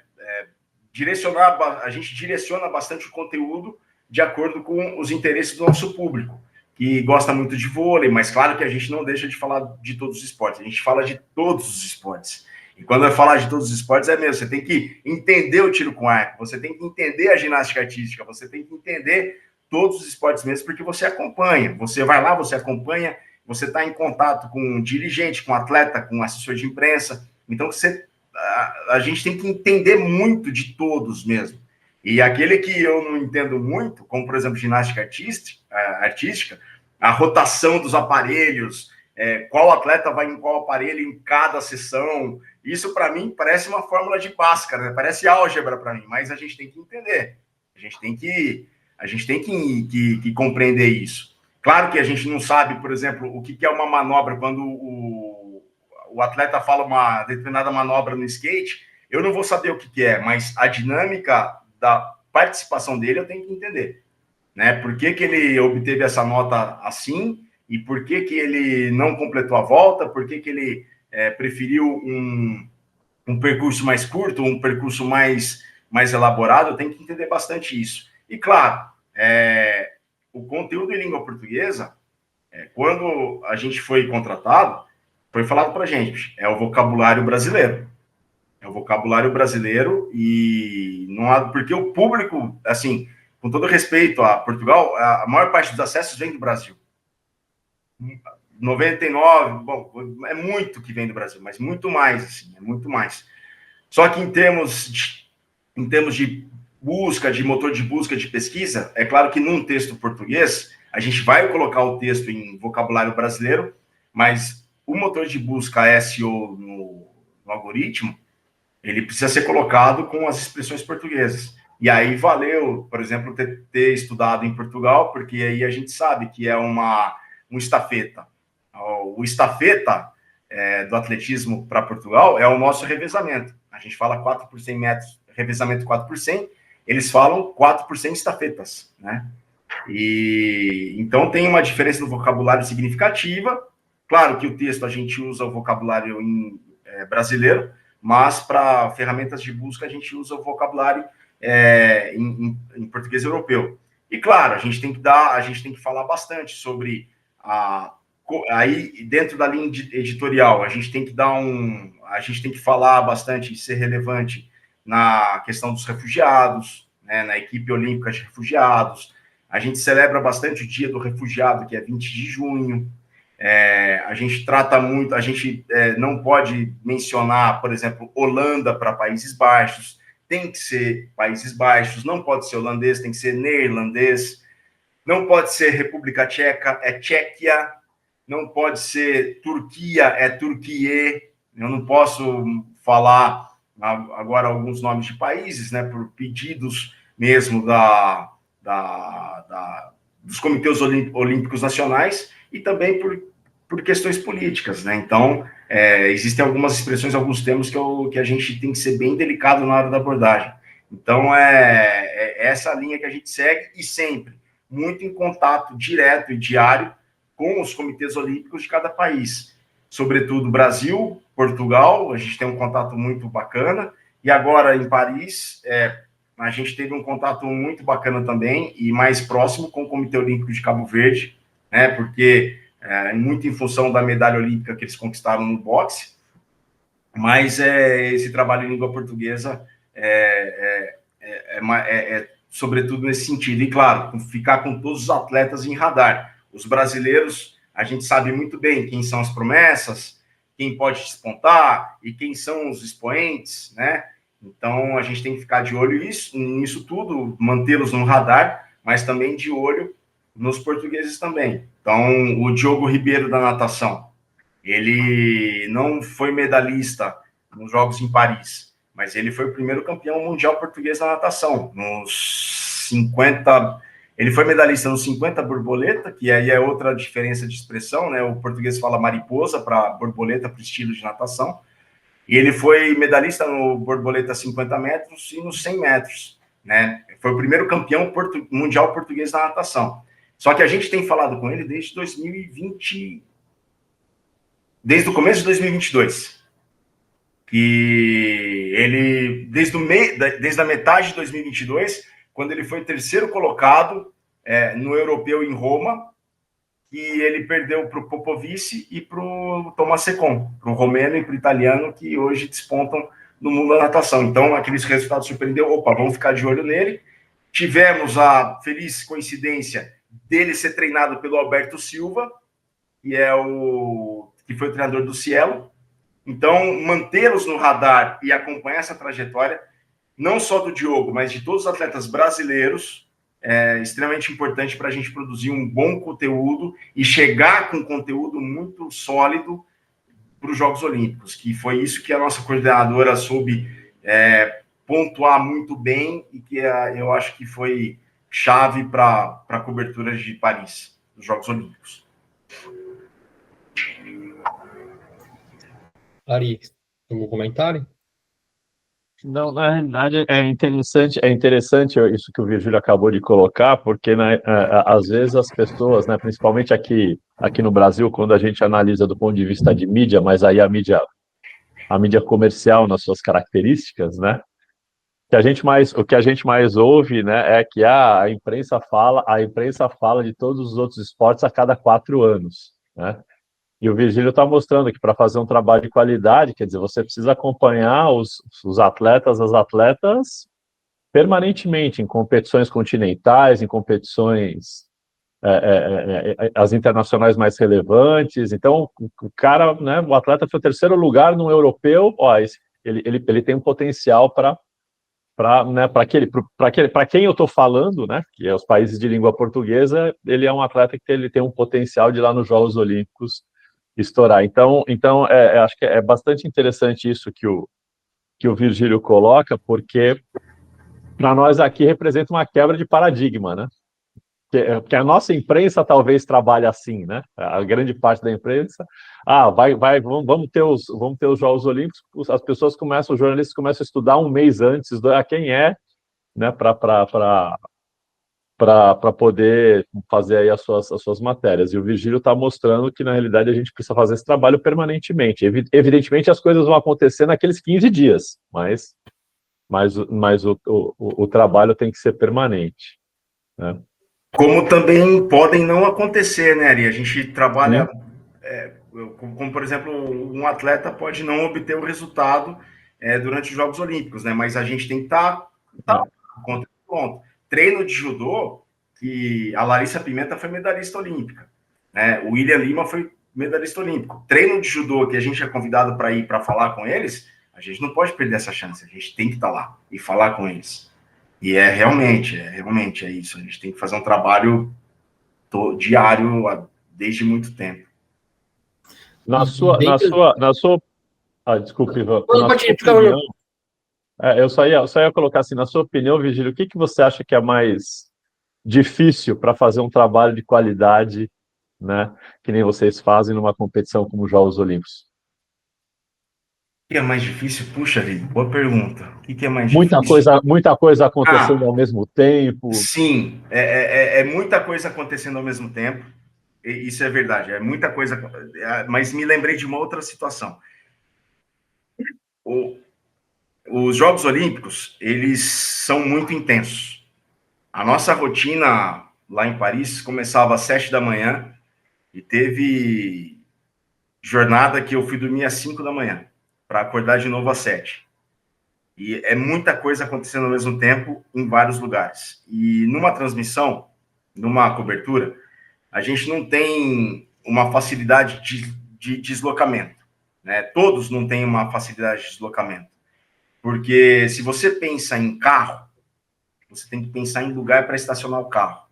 gente direciona bastante o conteúdo de acordo com os interesses do nosso público, que gosta muito de vôlei, mas claro que a gente não deixa de falar de todos os esportes, a gente fala de todos os esportes. E quando eu falar de todos os esportes, é mesmo, você tem que entender o tiro com arco, você tem que entender a ginástica artística, você tem que entender todos os esportes mesmo, porque você acompanha, você vai lá, você acompanha, você está em contato com um dirigente, com um atleta, com um assessor de imprensa, então a gente tem que entender muito de todos mesmo. E aquele que eu não entendo muito, como, por exemplo, ginástica artística, a rotação dos aparelhos, qual atleta vai em qual aparelho em cada sessão, isso, para mim, parece uma fórmula de Bhaskara, né? Parece álgebra para mim, mas a gente tem que entender, a gente tem que compreender isso. Claro que a gente não sabe, por exemplo, o que é uma manobra quando o atleta fala uma determinada manobra no skate, eu não vou saber o que é, mas a dinâmica da participação dele eu tenho que entender, né? Por que ele obteve essa nota assim e por que ele não completou a volta, por que ele preferiu um percurso mais curto, um percurso mais elaborado, eu tenho que entender bastante isso. E, claro, o conteúdo em língua portuguesa, quando a gente foi contratado, foi falado para a gente, é o vocabulário brasileiro. É o vocabulário brasileiro e não há... Porque o público, assim, com todo respeito a Portugal, a maior parte dos acessos vem do Brasil. 99, bom, é muito que vem do Brasil, mas muito mais, assim, é muito mais. Só que em termos de busca, de motor de busca, de pesquisa, é claro que num texto português, a gente vai colocar o texto em vocabulário brasileiro, mas o motor de busca SEO no algoritmo, ele precisa ser colocado com as expressões portuguesas. E aí valeu, por exemplo, ter estudado em Portugal, porque aí a gente sabe que é um estafeta. O estafeta do atletismo para Portugal é o nosso revezamento. A gente fala 4 por 100 metros, revezamento 4 por 100, eles falam 4 por 100 estafetas, né? E então tem uma diferença no vocabulário significativa. Claro que o texto a gente usa o vocabulário brasileiro, mas para ferramentas de busca a gente usa o vocabulário em português europeu. E claro, a gente tem que falar bastante sobre aí dentro da linha editorial, a gente tem que falar bastante e ser relevante na questão dos refugiados, né, na equipe olímpica de refugiados. A gente celebra bastante o Dia do Refugiado, que é 20 de junho. A gente trata muito, a gente não pode mencionar, por exemplo, Holanda para Países Baixos, tem que ser Países Baixos, não pode ser holandês, tem que ser neerlandês, não pode ser República Tcheca, é Tchequia, não pode ser Turquia, é Turquie. Eu não posso falar agora alguns nomes de países, né, por pedidos mesmo dos comitês olímpicos nacionais e também por questões políticas, né? Então, existem algumas expressões, alguns termos que a gente tem que ser bem delicado na hora da abordagem. Então, é essa linha que a gente segue e sempre muito em contato direto e diário com os comitês olímpicos de cada país. Sobretudo Brasil, Portugal, a gente tem um contato muito bacana, e agora em Paris, a gente teve um contato muito bacana também, e mais próximo com o Comitê Olímpico de Cabo Verde, né, porque muito em função da medalha olímpica que eles conquistaram no boxe, mas esse trabalho em língua portuguesa sobretudo nesse sentido. E, claro, ficar com todos os atletas em radar. Os brasileiros, a gente sabe muito bem quem são as promessas, quem pode despontar e quem são os expoentes, né? Então, a gente tem que ficar de olho nisso tudo, mantê-los no radar, mas também de olho nos portugueses também. Então, o Diogo Ribeiro da natação, ele não foi medalhista nos Jogos em Paris, mas ele foi o primeiro campeão mundial português na natação, nos 50... Ele foi medalhista nos 50 borboleta, que aí é outra diferença de expressão, né? O português fala mariposa para borboleta, para o estilo de natação. E ele foi medalhista no borboleta 50 metros e nos 100 metros, né? Foi o primeiro campeão mundial português na natação. Só que a gente tem falado com ele desde 2020, desde o começo de 2022. Que ele, desde a metade de 2022, quando ele foi terceiro colocado no europeu em Roma, que ele perdeu para o Popovici e para o Tomás Secon, para o romeno e para o italiano, que hoje despontam no mundo da natação. Então, aqueles resultados surpreendeu, vamos ficar de olho nele. Tivemos a feliz coincidência dele ser treinado pelo Alberto Silva, que foi o treinador do Cielo. Então, mantê-los no radar e acompanhar essa trajetória, não só do Diogo, mas de todos os atletas brasileiros, é extremamente importante para a gente produzir um bom conteúdo e chegar com conteúdo muito sólido para os Jogos Olímpicos, que foi isso que a nossa coordenadora soube pontuar muito bem e que eu acho que foi chave para a cobertura de Paris, dos Jogos Olímpicos. Ari, algum comentário? Não, na realidade é interessante isso que o Virgílio acabou de colocar, porque né, às vezes as pessoas, né, principalmente aqui no Brasil, quando a gente analisa do ponto de vista de mídia, mas aí a mídia comercial nas suas características, né, o que a gente mais ouve, né, é que a imprensa fala de todos os outros esportes a cada 4 anos, né? E o Virgílio está mostrando que para fazer um trabalho de qualidade, quer dizer, você precisa acompanhar os atletas, as atletas permanentemente em competições continentais, em competições as internacionais mais relevantes. Então, o cara, né, o atleta foi o terceiro lugar no europeu, ele tem um potencial para quem eu estou falando, né, que é os países de língua portuguesa, ele é um atleta que ele tem um potencial de ir lá nos Jogos Olímpicos estourar. Então acho que é bastante interessante isso que o que o Virgílio coloca, porque para nós aqui representa uma quebra de paradigma, né? Porque a nossa imprensa talvez trabalhe assim, né? A grande parte da imprensa, vamos ter os Jogos Olímpicos, as pessoas começam, os jornalistas começam a estudar um mês antes quem é, né? Para poder fazer aí as suas matérias. E o Virgílio está mostrando que, na realidade, a gente precisa fazer esse trabalho permanentemente. Evidentemente, as coisas vão acontecer naqueles 15 dias, mas o trabalho tem que ser permanente, né? Como também podem não acontecer, né, Ari? A gente trabalha, como, por exemplo, um atleta pode não obter o resultado durante os Jogos Olímpicos, né? Mas a gente tem que estar pronto. Treino de judô, que a Larissa Pimenta foi medalhista olímpica, né? O William Lima foi medalhista olímpico. Treino de judô que a gente é convidado para ir para falar com eles, a gente não pode perder essa chance. A gente tem que estar lá e falar com eles. E realmente é isso. A gente tem que fazer um trabalho diário desde muito tempo. Desculpe, Ivan. Eu só ia colocar assim, na sua opinião, Virgílio, o que você acha que é mais difícil para fazer um trabalho de qualidade, né, que nem vocês fazem numa competição como os Jogos Olímpicos? O que é mais difícil? Puxa vida, boa pergunta. O que é mais difícil? Muita coisa acontecendo ao mesmo tempo. Sim, é muita coisa acontecendo ao mesmo tempo. Isso é verdade, é muita coisa. Mas me lembrei de uma outra situação. Os Jogos Olímpicos, eles são muito intensos. A nossa rotina lá em Paris começava às 7 da manhã e teve jornada que eu fui dormir às 5 da manhã para acordar de novo às 7. E é muita coisa acontecendo ao mesmo tempo em vários lugares. E numa transmissão, numa cobertura, a gente não tem uma facilidade de deslocamento, né? Todos não têm uma facilidade de deslocamento. Porque se você pensa em carro, você tem que pensar em lugar para estacionar o carro.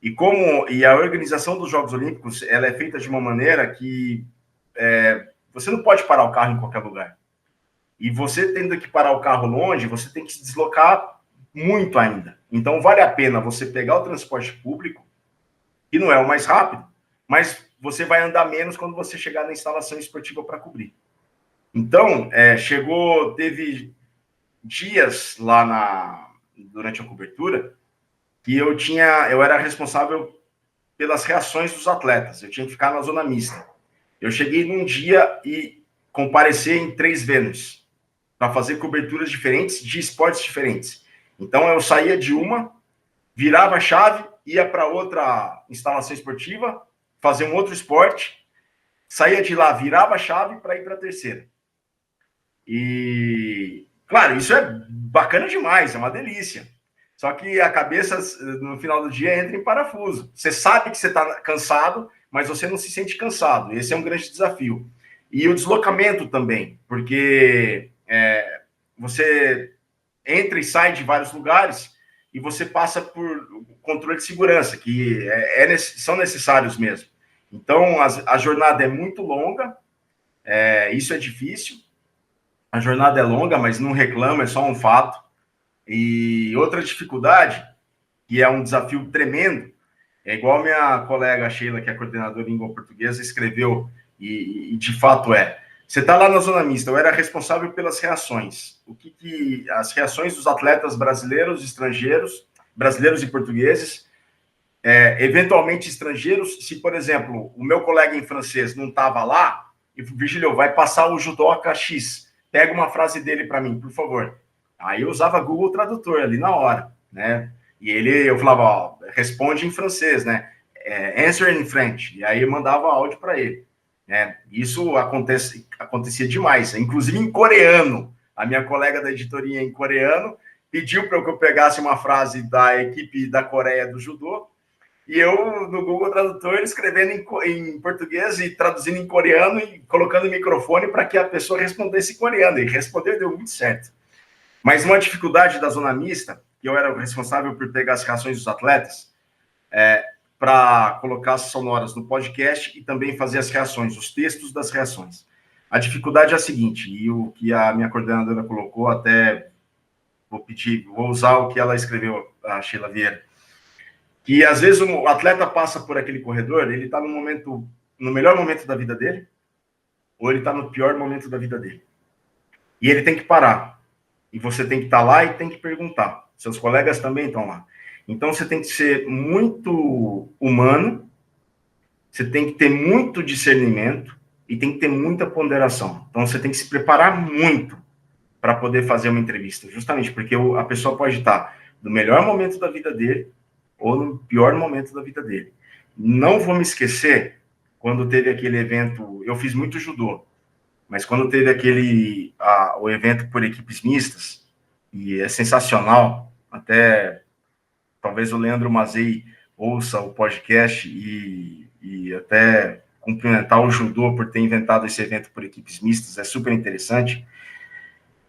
E a organização dos Jogos Olímpicos, ela é feita de uma maneira que você não pode parar o carro em qualquer lugar. E você tendo que parar o carro longe, você tem que se deslocar muito ainda. Então, vale a pena você pegar o transporte público, que não é o mais rápido, mas você vai andar menos quando você chegar na instalação esportiva para cobrir. Então, teve dias lá durante a cobertura que eu era responsável pelas reações dos atletas. Eu tinha que ficar na zona mista. Eu cheguei num dia e compareci em 3 Vênus para fazer coberturas diferentes de esportes diferentes. Então, eu saía de uma, virava a chave, ia para outra instalação esportiva, fazer um outro esporte, saía de lá, virava a chave para ir para a terceira. E, claro, isso é bacana demais, é uma delícia. Só que a cabeça, no final do dia, entra em parafuso. Você sabe que você está cansado, mas você não se sente cansado. Esse é um grande desafio. E o deslocamento também, porque você entra e sai de vários lugares e você passa por controle de segurança, que são necessários mesmo. Então, a jornada é muito longa, isso é difícil. A jornada é longa, mas não reclama, é só um fato. E outra dificuldade, que é um desafio tremendo, é igual minha colega Sheila, que é coordenadora em língua portuguesa, escreveu, e de fato você está lá na zona mista, eu era responsável pelas reações. As reações dos atletas brasileiros, estrangeiros, brasileiros e portugueses, eventualmente estrangeiros. Se, por exemplo, o meu colega em francês não estava lá, e Virgílio, vai passar o judoca X, pega uma frase dele para mim, por favor. Aí eu usava Google Tradutor ali na hora, né? E eu falava, responde em francês, né? Answer in French. E aí eu mandava áudio para ele. Isso acontecia demais, inclusive em coreano. A minha colega da editoria em coreano pediu para que eu pegasse uma frase da equipe da Coreia do judô, e eu, no Google Tradutor, escrevendo em português e traduzindo em coreano e colocando o microfone para que a pessoa respondesse em coreano. E respondeu e deu muito certo. Mas uma dificuldade da zona mista, que eu era responsável por pegar as reações dos atletas, para colocar as sonoras no podcast e também fazer as reações, os textos das reações. A dificuldade é a seguinte, e o que a minha coordenadora colocou, até vou usar o que ela escreveu, a Sheila Vieira, que às vezes o atleta passa por aquele corredor, ele está no melhor momento da vida dele, ou ele está no pior momento da vida dele. E ele tem que parar. E você tem que estar lá e tem que perguntar. Seus colegas também estão lá. Então você tem que ser muito humano, você tem que ter muito discernimento e tem que ter muita ponderação. Então você tem que se preparar muito para poder fazer uma entrevista, justamente porque a pessoa pode estar no melhor momento da vida dele ou no pior momento da vida dele. Não vou me esquecer quando teve aquele evento, eu fiz muito judô, mas quando teve o evento por equipes mistas, e é sensacional, até talvez o Leandro Mazei ouça o podcast e até cumprimentar o judô por ter inventado esse evento por equipes mistas, é super interessante.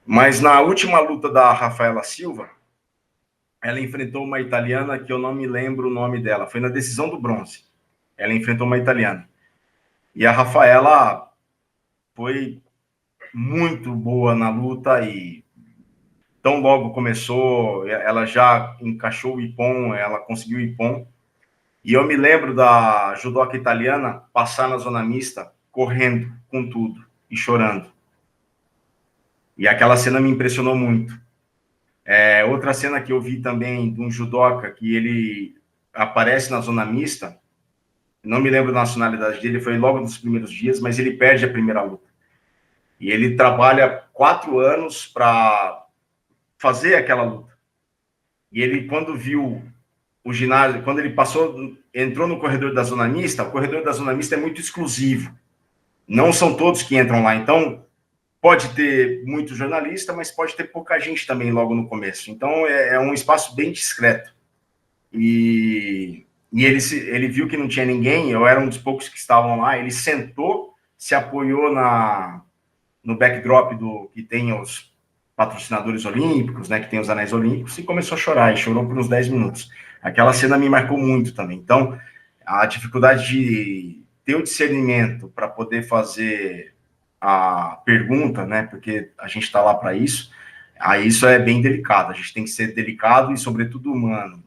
Mas na última luta da Rafaela Silva, ela enfrentou uma italiana que eu não me lembro o nome dela, foi na decisão do bronze. Ela enfrentou uma italiana. E a Rafaela foi muito boa na luta e tão logo começou, ela já encaixou o ippon, ela conseguiu o ippon. E eu me lembro da judoca italiana passar na zona mista, correndo com tudo e chorando. E aquela cena me impressionou muito. Outra cena que eu vi também de um judoca, que ele aparece na zona mista, não me lembro da nacionalidade dele, foi logo nos primeiros dias, mas ele perde a primeira luta. E ele trabalha 4 anos para fazer aquela luta. E ele, quando viu o ginásio, quando ele entrou no corredor da zona mista, o corredor da zona mista é muito exclusivo. Não são todos que entram lá. Então, pode ter muito jornalista, mas pode ter pouca gente também logo no começo. Então, é um espaço bem discreto. E ele viu que não tinha ninguém, eu era um dos poucos que estavam lá, ele sentou, se apoiou no backdrop que tem os patrocinadores olímpicos, né, que tem os anéis olímpicos, e começou a chorar, e chorou por uns 10 minutos. Aquela cena me marcou muito também. Então, a dificuldade de ter o discernimento para poder fazer a pergunta, né, porque a gente está lá para isso, aí isso é bem delicado, a gente tem que ser delicado e, sobretudo, humano.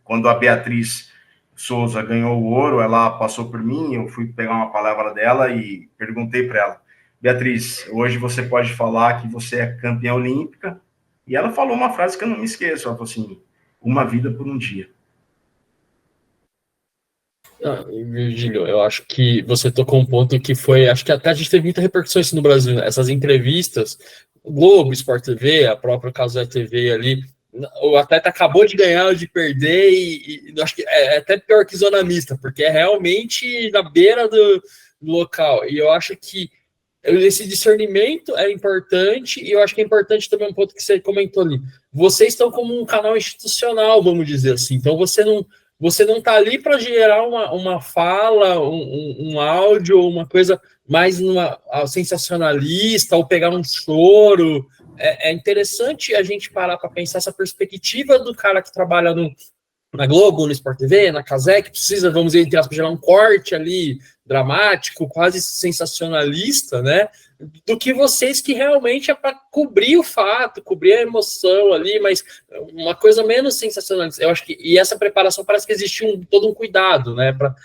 Quando a Beatriz Souza ganhou o ouro, ela passou por mim, eu fui pegar uma palavra dela e perguntei para ela, Beatriz, hoje você pode falar que você é campeã olímpica, e ela falou uma frase que eu não me esqueço, ela falou assim, uma vida por um dia. Virgílio, eu acho que você tocou um ponto que foi, acho que até a gente teve muita repercussão isso no Brasil, né? Essas entrevistas, Globo, Sport TV, a própria Casual TV ali, o atleta acabou de ganhar ou de perder e acho que é até pior que zona mista, porque é realmente na beira do local, e eu acho que esse discernimento é importante, e eu acho que é importante também um ponto que você comentou ali. Vocês estão como um canal institucional, vamos dizer assim. Então você não está ali para gerar uma fala, um áudio, uma coisa mais sensacionalista, ou pegar um choro. É interessante a gente parar para pensar essa perspectiva do cara que trabalha na Globo, no Sport TV, na Cazé, que precisa, vamos dizer, entre aspas, gerar um corte ali dramático, quase sensacionalista, né? Do que vocês que realmente é para cobrir o fato, cobrir a emoção ali, mas uma coisa menos sensacionalista. Eu acho que e essa preparação parece que existe todo um cuidado, né? Para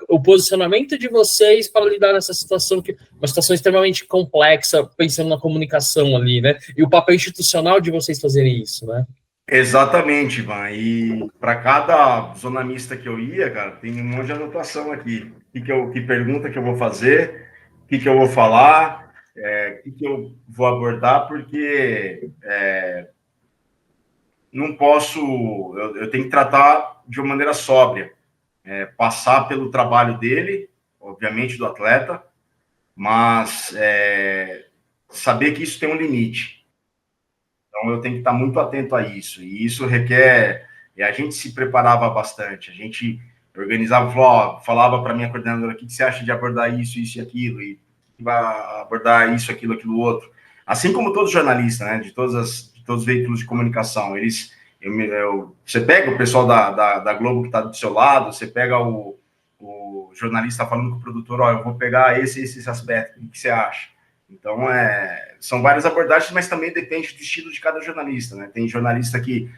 o posicionamento de vocês para lidar nessa situação, que uma situação extremamente complexa, pensando na comunicação ali, né? E o papel institucional de vocês fazerem isso, né? Exatamente, Ivan. E para cada zona mista que eu ia, cara, tem um monte de anotação aqui. Que pergunta que eu vou fazer, o que eu vou falar, o que eu vou abordar, porque não posso... Eu tenho que tratar de uma maneira sóbria. Passar pelo trabalho dele, obviamente do atleta, mas saber que isso tem um limite. Então, eu tenho que estar muito atento a isso. E isso requer... a gente se preparava bastante. A gente organizava, falava para a minha coordenadora, o que você acha de abordar isso, isso e aquilo, e vai abordar isso, aquilo, outro. Assim como todos os jornalistas, né, de todos os veículos de comunicação. Você pega o pessoal da Globo que está do seu lado, você pega o jornalista falando com o produtor, ó, eu vou pegar esse aspecto, o que você acha? Então, são várias abordagens, mas também depende do estilo de cada jornalista, né? Tem jornalista que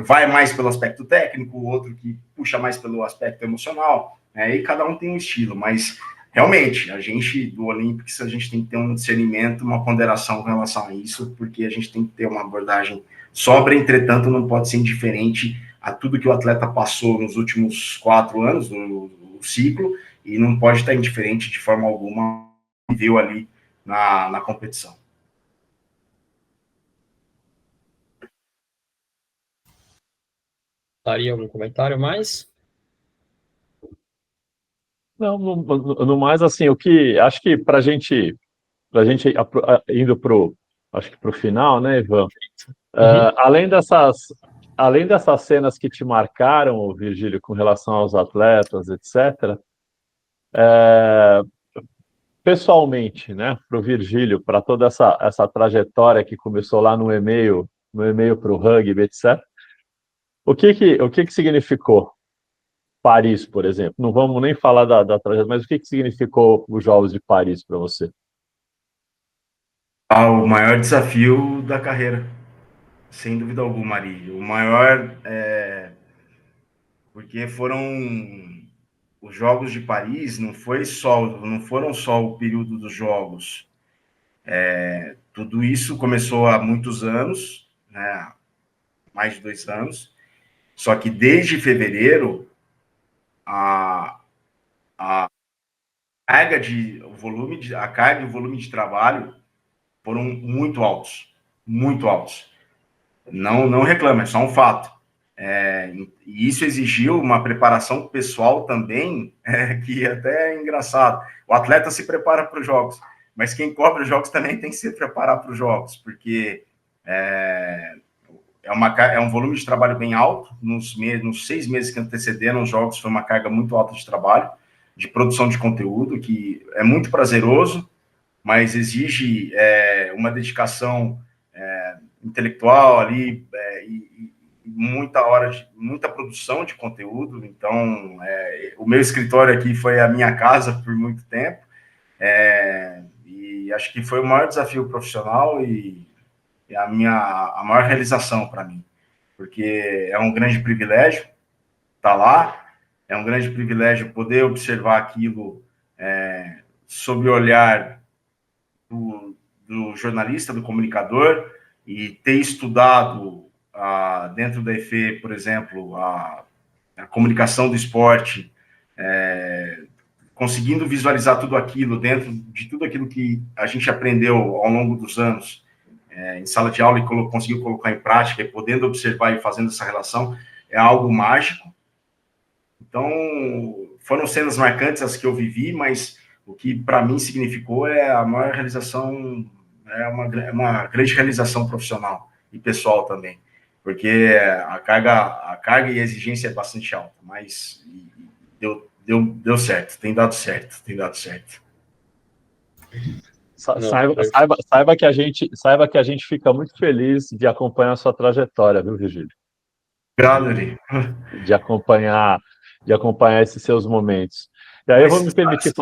vai mais pelo aspecto técnico, outro que puxa mais pelo aspecto emocional, e cada um tem um estilo, mas realmente, a gente do Olympics, a gente tem que ter um discernimento, uma ponderação com relação a isso, porque a gente tem que ter uma abordagem sóbria, entretanto, não pode ser indiferente a tudo que o atleta passou nos últimos 4 anos do ciclo, e não pode estar indiferente de forma alguma ao que viu ali na competição. Daria algum comentário mais? Não, no mais, assim, o que acho que para a gente indo acho que para o final, né, Ivan? Uhum. Além dessas cenas que te marcaram, Virgílio, com relação aos atletas, etc., pessoalmente, né, para o Virgílio, para toda essa trajetória que começou lá no e-mail para o rugby, etc., o que significou Paris, por exemplo? Não vamos nem falar da trajetória, mas o que significou os Jogos de Paris para você? O maior desafio da carreira, sem dúvida alguma, Ari. O maior porque foram os Jogos de Paris, não foram só o período dos Jogos. Tudo isso começou há muitos anos, né, mais de 2 anos, só que desde fevereiro a carga e o volume de trabalho foram muito altos, muito altos. Não reclama, é só um fato. E isso exigiu uma preparação pessoal também, que até é engraçado. O atleta se prepara para os jogos, mas quem cobre os jogos também tem que se preparar para os jogos, porque é um volume de trabalho bem alto. Nos 6 meses que antecederam os jogos, foi uma carga muito alta de trabalho, de produção de conteúdo, que é muito prazeroso, mas exige uma dedicação intelectual ali e muita produção de conteúdo. Então, o meu escritório aqui foi a minha casa por muito tempo, e acho que foi o maior desafio profissional e a maior realização para mim, porque é um grande privilégio estar lá, é um grande privilégio poder observar aquilo sob o olhar do jornalista, do comunicador, e ter estudado dentro da EFE, por exemplo, a comunicação do esporte, conseguindo visualizar tudo aquilo dentro de tudo aquilo que a gente aprendeu ao longo dos anos em sala de aula e conseguiu colocar em prática, e podendo observar e fazendo essa relação, é algo mágico. Então, foram cenas marcantes as que eu vivi, mas o que para mim significou é a maior realização, uma grande realização profissional e pessoal também, porque a carga e a exigência é bastante alta, mas deu certo, tem dado certo. Saiba que a gente fica muito feliz de acompanhar a sua trajetória, viu, Virgílio? Obrigado, Ari. De acompanhar esses seus momentos. E aí eu vou me permitir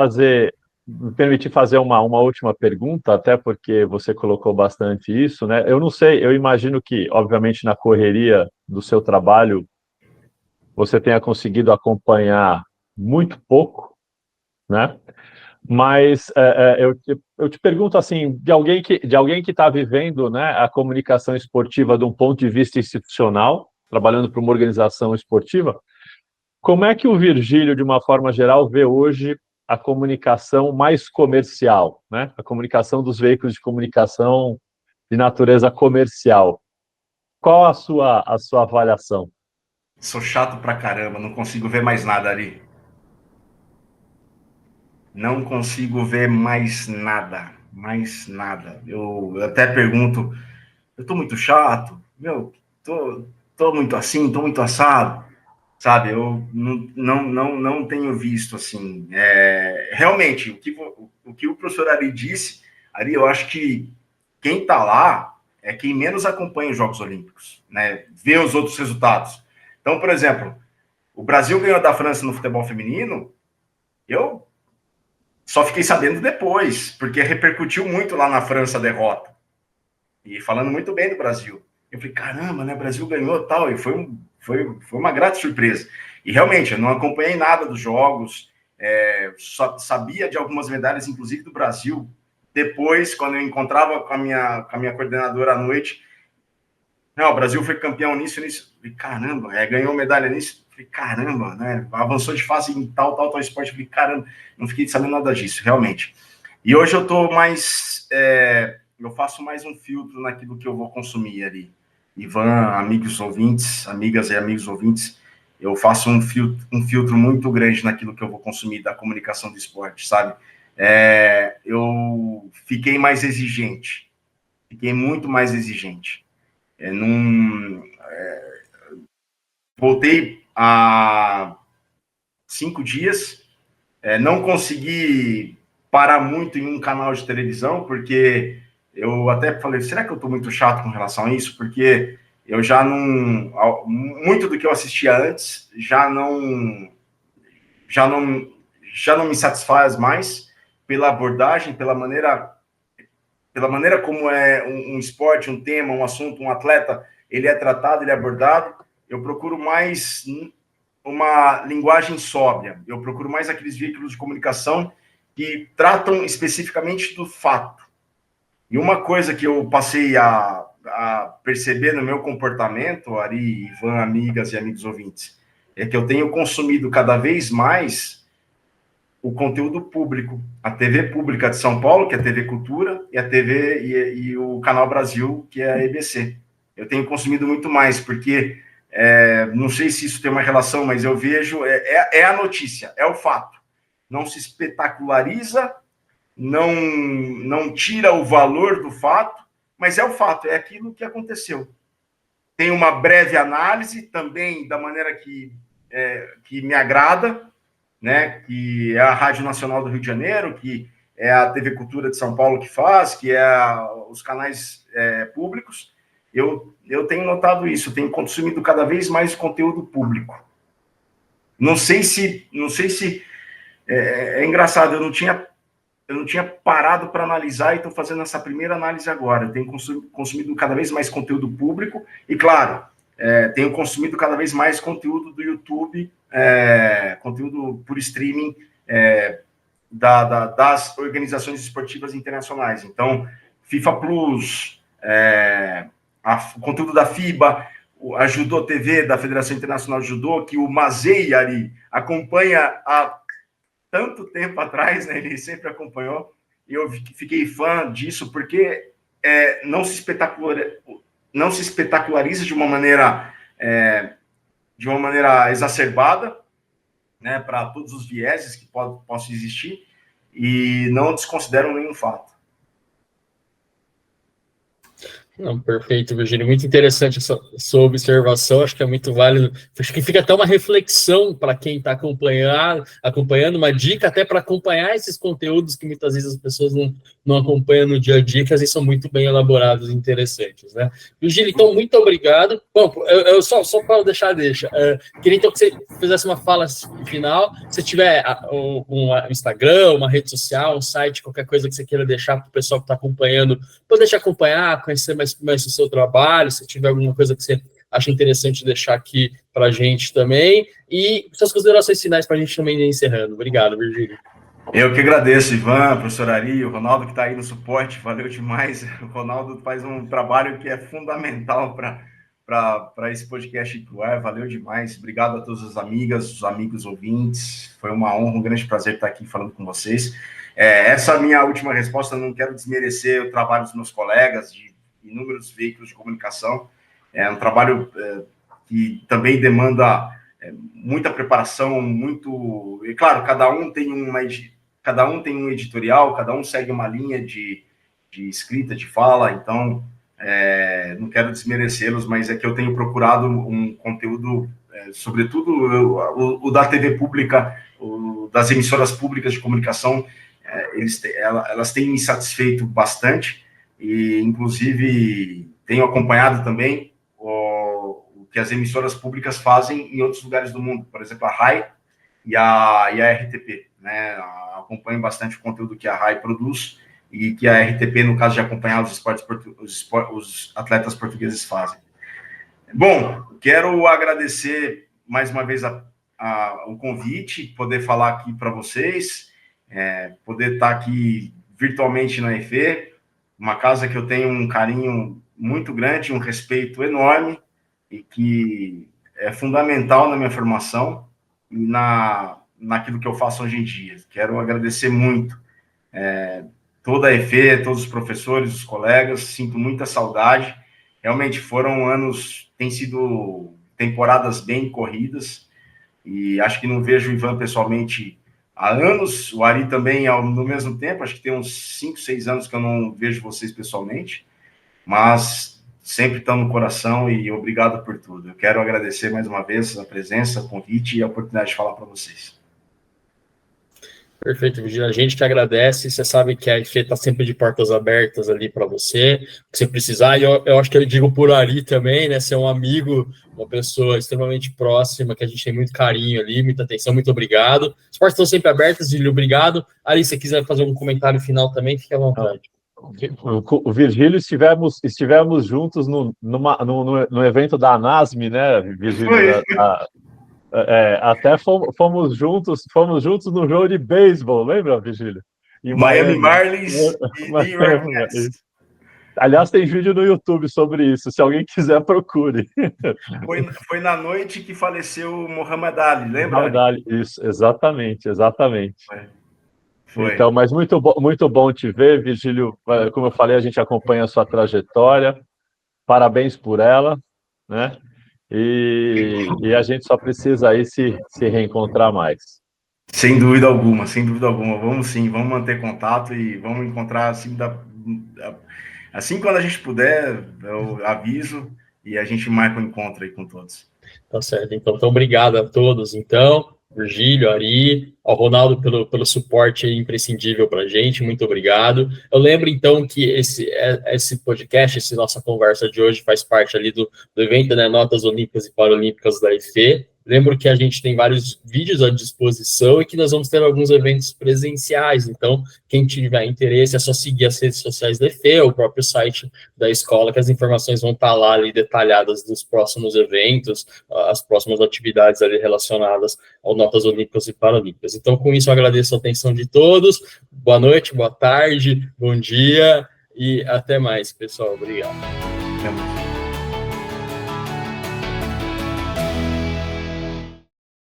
fazer uma última pergunta, até porque você colocou bastante isso, né? Eu não sei, eu imagino que, obviamente, na correria do seu trabalho, você tenha conseguido acompanhar muito pouco, né? Mas eu te pergunto assim, de alguém que está vivendo, né, a comunicação esportiva de um ponto de vista institucional, trabalhando para uma organização esportiva, como é que o Virgílio, de uma forma geral, vê hoje a comunicação mais comercial, né? A comunicação dos veículos de comunicação de natureza comercial? Qual a sua avaliação? Sou chato pra caramba, não consigo ver mais nada, Ari. Não consigo ver mais nada. Eu até pergunto, eu tô muito chato? Tô muito assim, tô muito assado? Sabe, eu não tenho visto assim. Realmente, o que o professor Ari disse, Ari, eu acho que quem está lá é quem menos acompanha os Jogos Olímpicos, né? Vê os outros resultados. Então, por exemplo, o Brasil ganhou da França no futebol feminino, eu só fiquei sabendo depois, porque repercutiu muito lá na França a derrota. E falando muito bem do Brasil. Eu falei, caramba, né? O Brasil ganhou tal. E foi uma grata surpresa. E realmente, eu não acompanhei nada dos jogos, só sabia de algumas medalhas, inclusive do Brasil. Depois, quando eu encontrava com a minha coordenadora à noite, não, o Brasil foi campeão nisso. Falei, caramba, ganhou medalha nisso. Falei, caramba, né? Avançou de fase em tal esporte. Falei, caramba, não fiquei sabendo nada disso, realmente. E hoje eu estou mais... eu faço mais um filtro naquilo que eu vou consumir ali. Ivan, amigos ouvintes, amigas e amigos ouvintes, eu faço um filtro muito grande naquilo que eu vou consumir da comunicação do esporte, sabe? Eu fiquei mais exigente, fiquei muito mais exigente. Voltei há 5 dias, não consegui parar muito em um canal de televisão, porque eu até falei, será que eu estou muito chato com relação a isso? Porque eu já não... Muito do que eu assistia antes já não me satisfaz mais pela abordagem, pela maneira como é um esporte, um tema, um assunto, um atleta, ele é tratado, ele é abordado. Eu procuro mais uma linguagem sóbria. Eu procuro mais aqueles veículos de comunicação que tratam especificamente do fato. E uma coisa que eu passei a perceber no meu comportamento, Ari, Ivan, amigas e amigos ouvintes, é que eu tenho consumido cada vez mais o conteúdo público, a TV pública de São Paulo, que é a TV Cultura, e a TV e o Canal Brasil, que é a EBC. Eu tenho consumido muito mais, porque não sei se isso tem uma relação, mas eu vejo, é a notícia, é o fato. Não se espetaculariza, não tira o valor do fato, mas é o fato, é aquilo que aconteceu. Tem uma breve análise também da maneira que me agrada, né, que é a Rádio Nacional do Rio de Janeiro, que é a TV Cultura de São Paulo que faz, que é os canais públicos. Eu tenho notado isso, tenho consumido cada vez mais conteúdo público. Não sei se é engraçado, eu não tinha parado para analisar e estou fazendo essa primeira análise agora. Eu tenho consumido cada vez mais conteúdo público e, claro, tenho consumido cada vez mais conteúdo do YouTube, conteúdo por streaming das organizações esportivas internacionais. Então, FIFA Plus, o conteúdo da FIBA, a Judô TV, da Federação Internacional de Judô, que o Mazei ali acompanha há tanto tempo atrás, né? Ele sempre acompanhou, e eu fiquei fã disso, porque não se espetaculariza de uma maneira exacerbada, né, para todos os vieses que possam existir, e não desconsideram nenhum fato. Não, perfeito, Virgílio. Muito interessante essa sua observação, acho que é muito válido. Acho que fica até uma reflexão para quem está acompanhando, uma dica até para acompanhar esses conteúdos que muitas vezes as pessoas não acompanham no dia a dia, que às vezes são muito bem elaborados e interessantes, né? Virgílio, então, muito obrigado. Bom, eu só para deixa. Queria então que você fizesse uma fala final. Se tiver um Instagram, uma rede social, um site, qualquer coisa que você queira deixar para o pessoal que está acompanhando, poder te acompanhar, conhecer mais o seu trabalho, se tiver alguma coisa que você acha interessante deixar aqui para a gente também, e suas considerações finais para a gente também ir encerrando. Obrigado, Virgílio. Eu que agradeço, Ivan, professor Ari, o Ronaldo que está aí no suporte, valeu demais. O Ronaldo faz um trabalho que é fundamental para esse podcast ir pro ar, valeu demais. Obrigado a todas as amigas, os amigos ouvintes, foi uma honra, um grande prazer estar aqui falando com vocês. Essa minha última resposta, não quero desmerecer o trabalho dos meus colegas de inúmeros veículos de comunicação. É um trabalho que também demanda muita preparação, e claro, cada um tem um editorial, cada um segue uma linha de escrita, de fala, então não quero desmerecê-los, mas é que eu tenho procurado um conteúdo, sobretudo o da TV pública, das emissoras públicas de comunicação, elas têm me satisfeito bastante, e inclusive tenho acompanhado também o que as emissoras públicas fazem em outros lugares do mundo, por exemplo, a RAI e a RTP, né? Acompanho bastante o conteúdo que a RAI produz e que a RTP, no caso de acompanhar os atletas portugueses fazem. Bom, quero agradecer mais uma vez o convite, poder falar aqui para vocês, poder estar aqui virtualmente na EFE, uma casa que eu tenho um carinho muito grande, um respeito enorme e que é fundamental na minha formação e naquilo que eu faço hoje em dia. Quero agradecer muito toda a EFE, todos os professores, os colegas, sinto muita saudade. Realmente foram anos, tem sido temporadas bem corridas, e acho que não vejo o Ivan pessoalmente há anos, o Ari também no mesmo tempo, acho que tem uns 5, 6 anos que eu não vejo vocês pessoalmente, mas sempre estão no coração e obrigado por tudo. Eu quero agradecer mais uma vez a presença, o convite e a oportunidade de falar para vocês. Perfeito, Virgílio. A gente que agradece. Você sabe que a EFE está sempre de portas abertas ali para você, se você precisar. E eu acho que eu digo por Ari também, né? Você é um amigo, uma pessoa extremamente próxima, que a gente tem muito carinho ali, muita atenção. Muito obrigado. As portas estão sempre abertas, Virgílio. Obrigado. Ari, se você quiser fazer um comentário final também, fique à vontade. O Virgílio, estivemos juntos no evento da ANASM, né, Virgílio? Até fomos juntos no jogo de beisebol, lembra, Virgílio? Miami Marlins e New York Mets. Aliás, tem vídeo no YouTube sobre isso, se alguém quiser, procure. Foi na noite que faleceu o Muhammad Ali, lembra? Muhammad Ali, isso, exatamente. Foi. Então, mas muito bom te ver, Virgílio. Como eu falei, a gente acompanha a sua trajetória, parabéns por ela, né? E a gente só precisa aí se reencontrar mais. Sem dúvida alguma. Vamos sim, vamos manter contato e vamos encontrar assim quando a gente puder, eu aviso e a gente marca um encontro aí com todos. Tá certo, então obrigado a todos, então, Virgílio, Ari, ao Ronaldo pelo suporte imprescindível para a gente, muito obrigado. Eu lembro, então, que esse podcast, essa nossa conversa de hoje faz parte ali do evento, né, Notas Olímpicas e Paralímpicas da EFE. Lembro que a gente tem vários vídeos à disposição e que nós vamos ter alguns eventos presenciais, então, quem tiver interesse é só seguir as redes sociais da EFE, o próprio site da escola, que as informações vão estar lá ali detalhadas dos próximos eventos, as próximas atividades ali relacionadas ao Notas Olímpicas e Paralímpicas. Então, com isso, eu agradeço a atenção de todos. Boa noite, boa tarde, bom dia e até mais, pessoal. Obrigado. Até mais.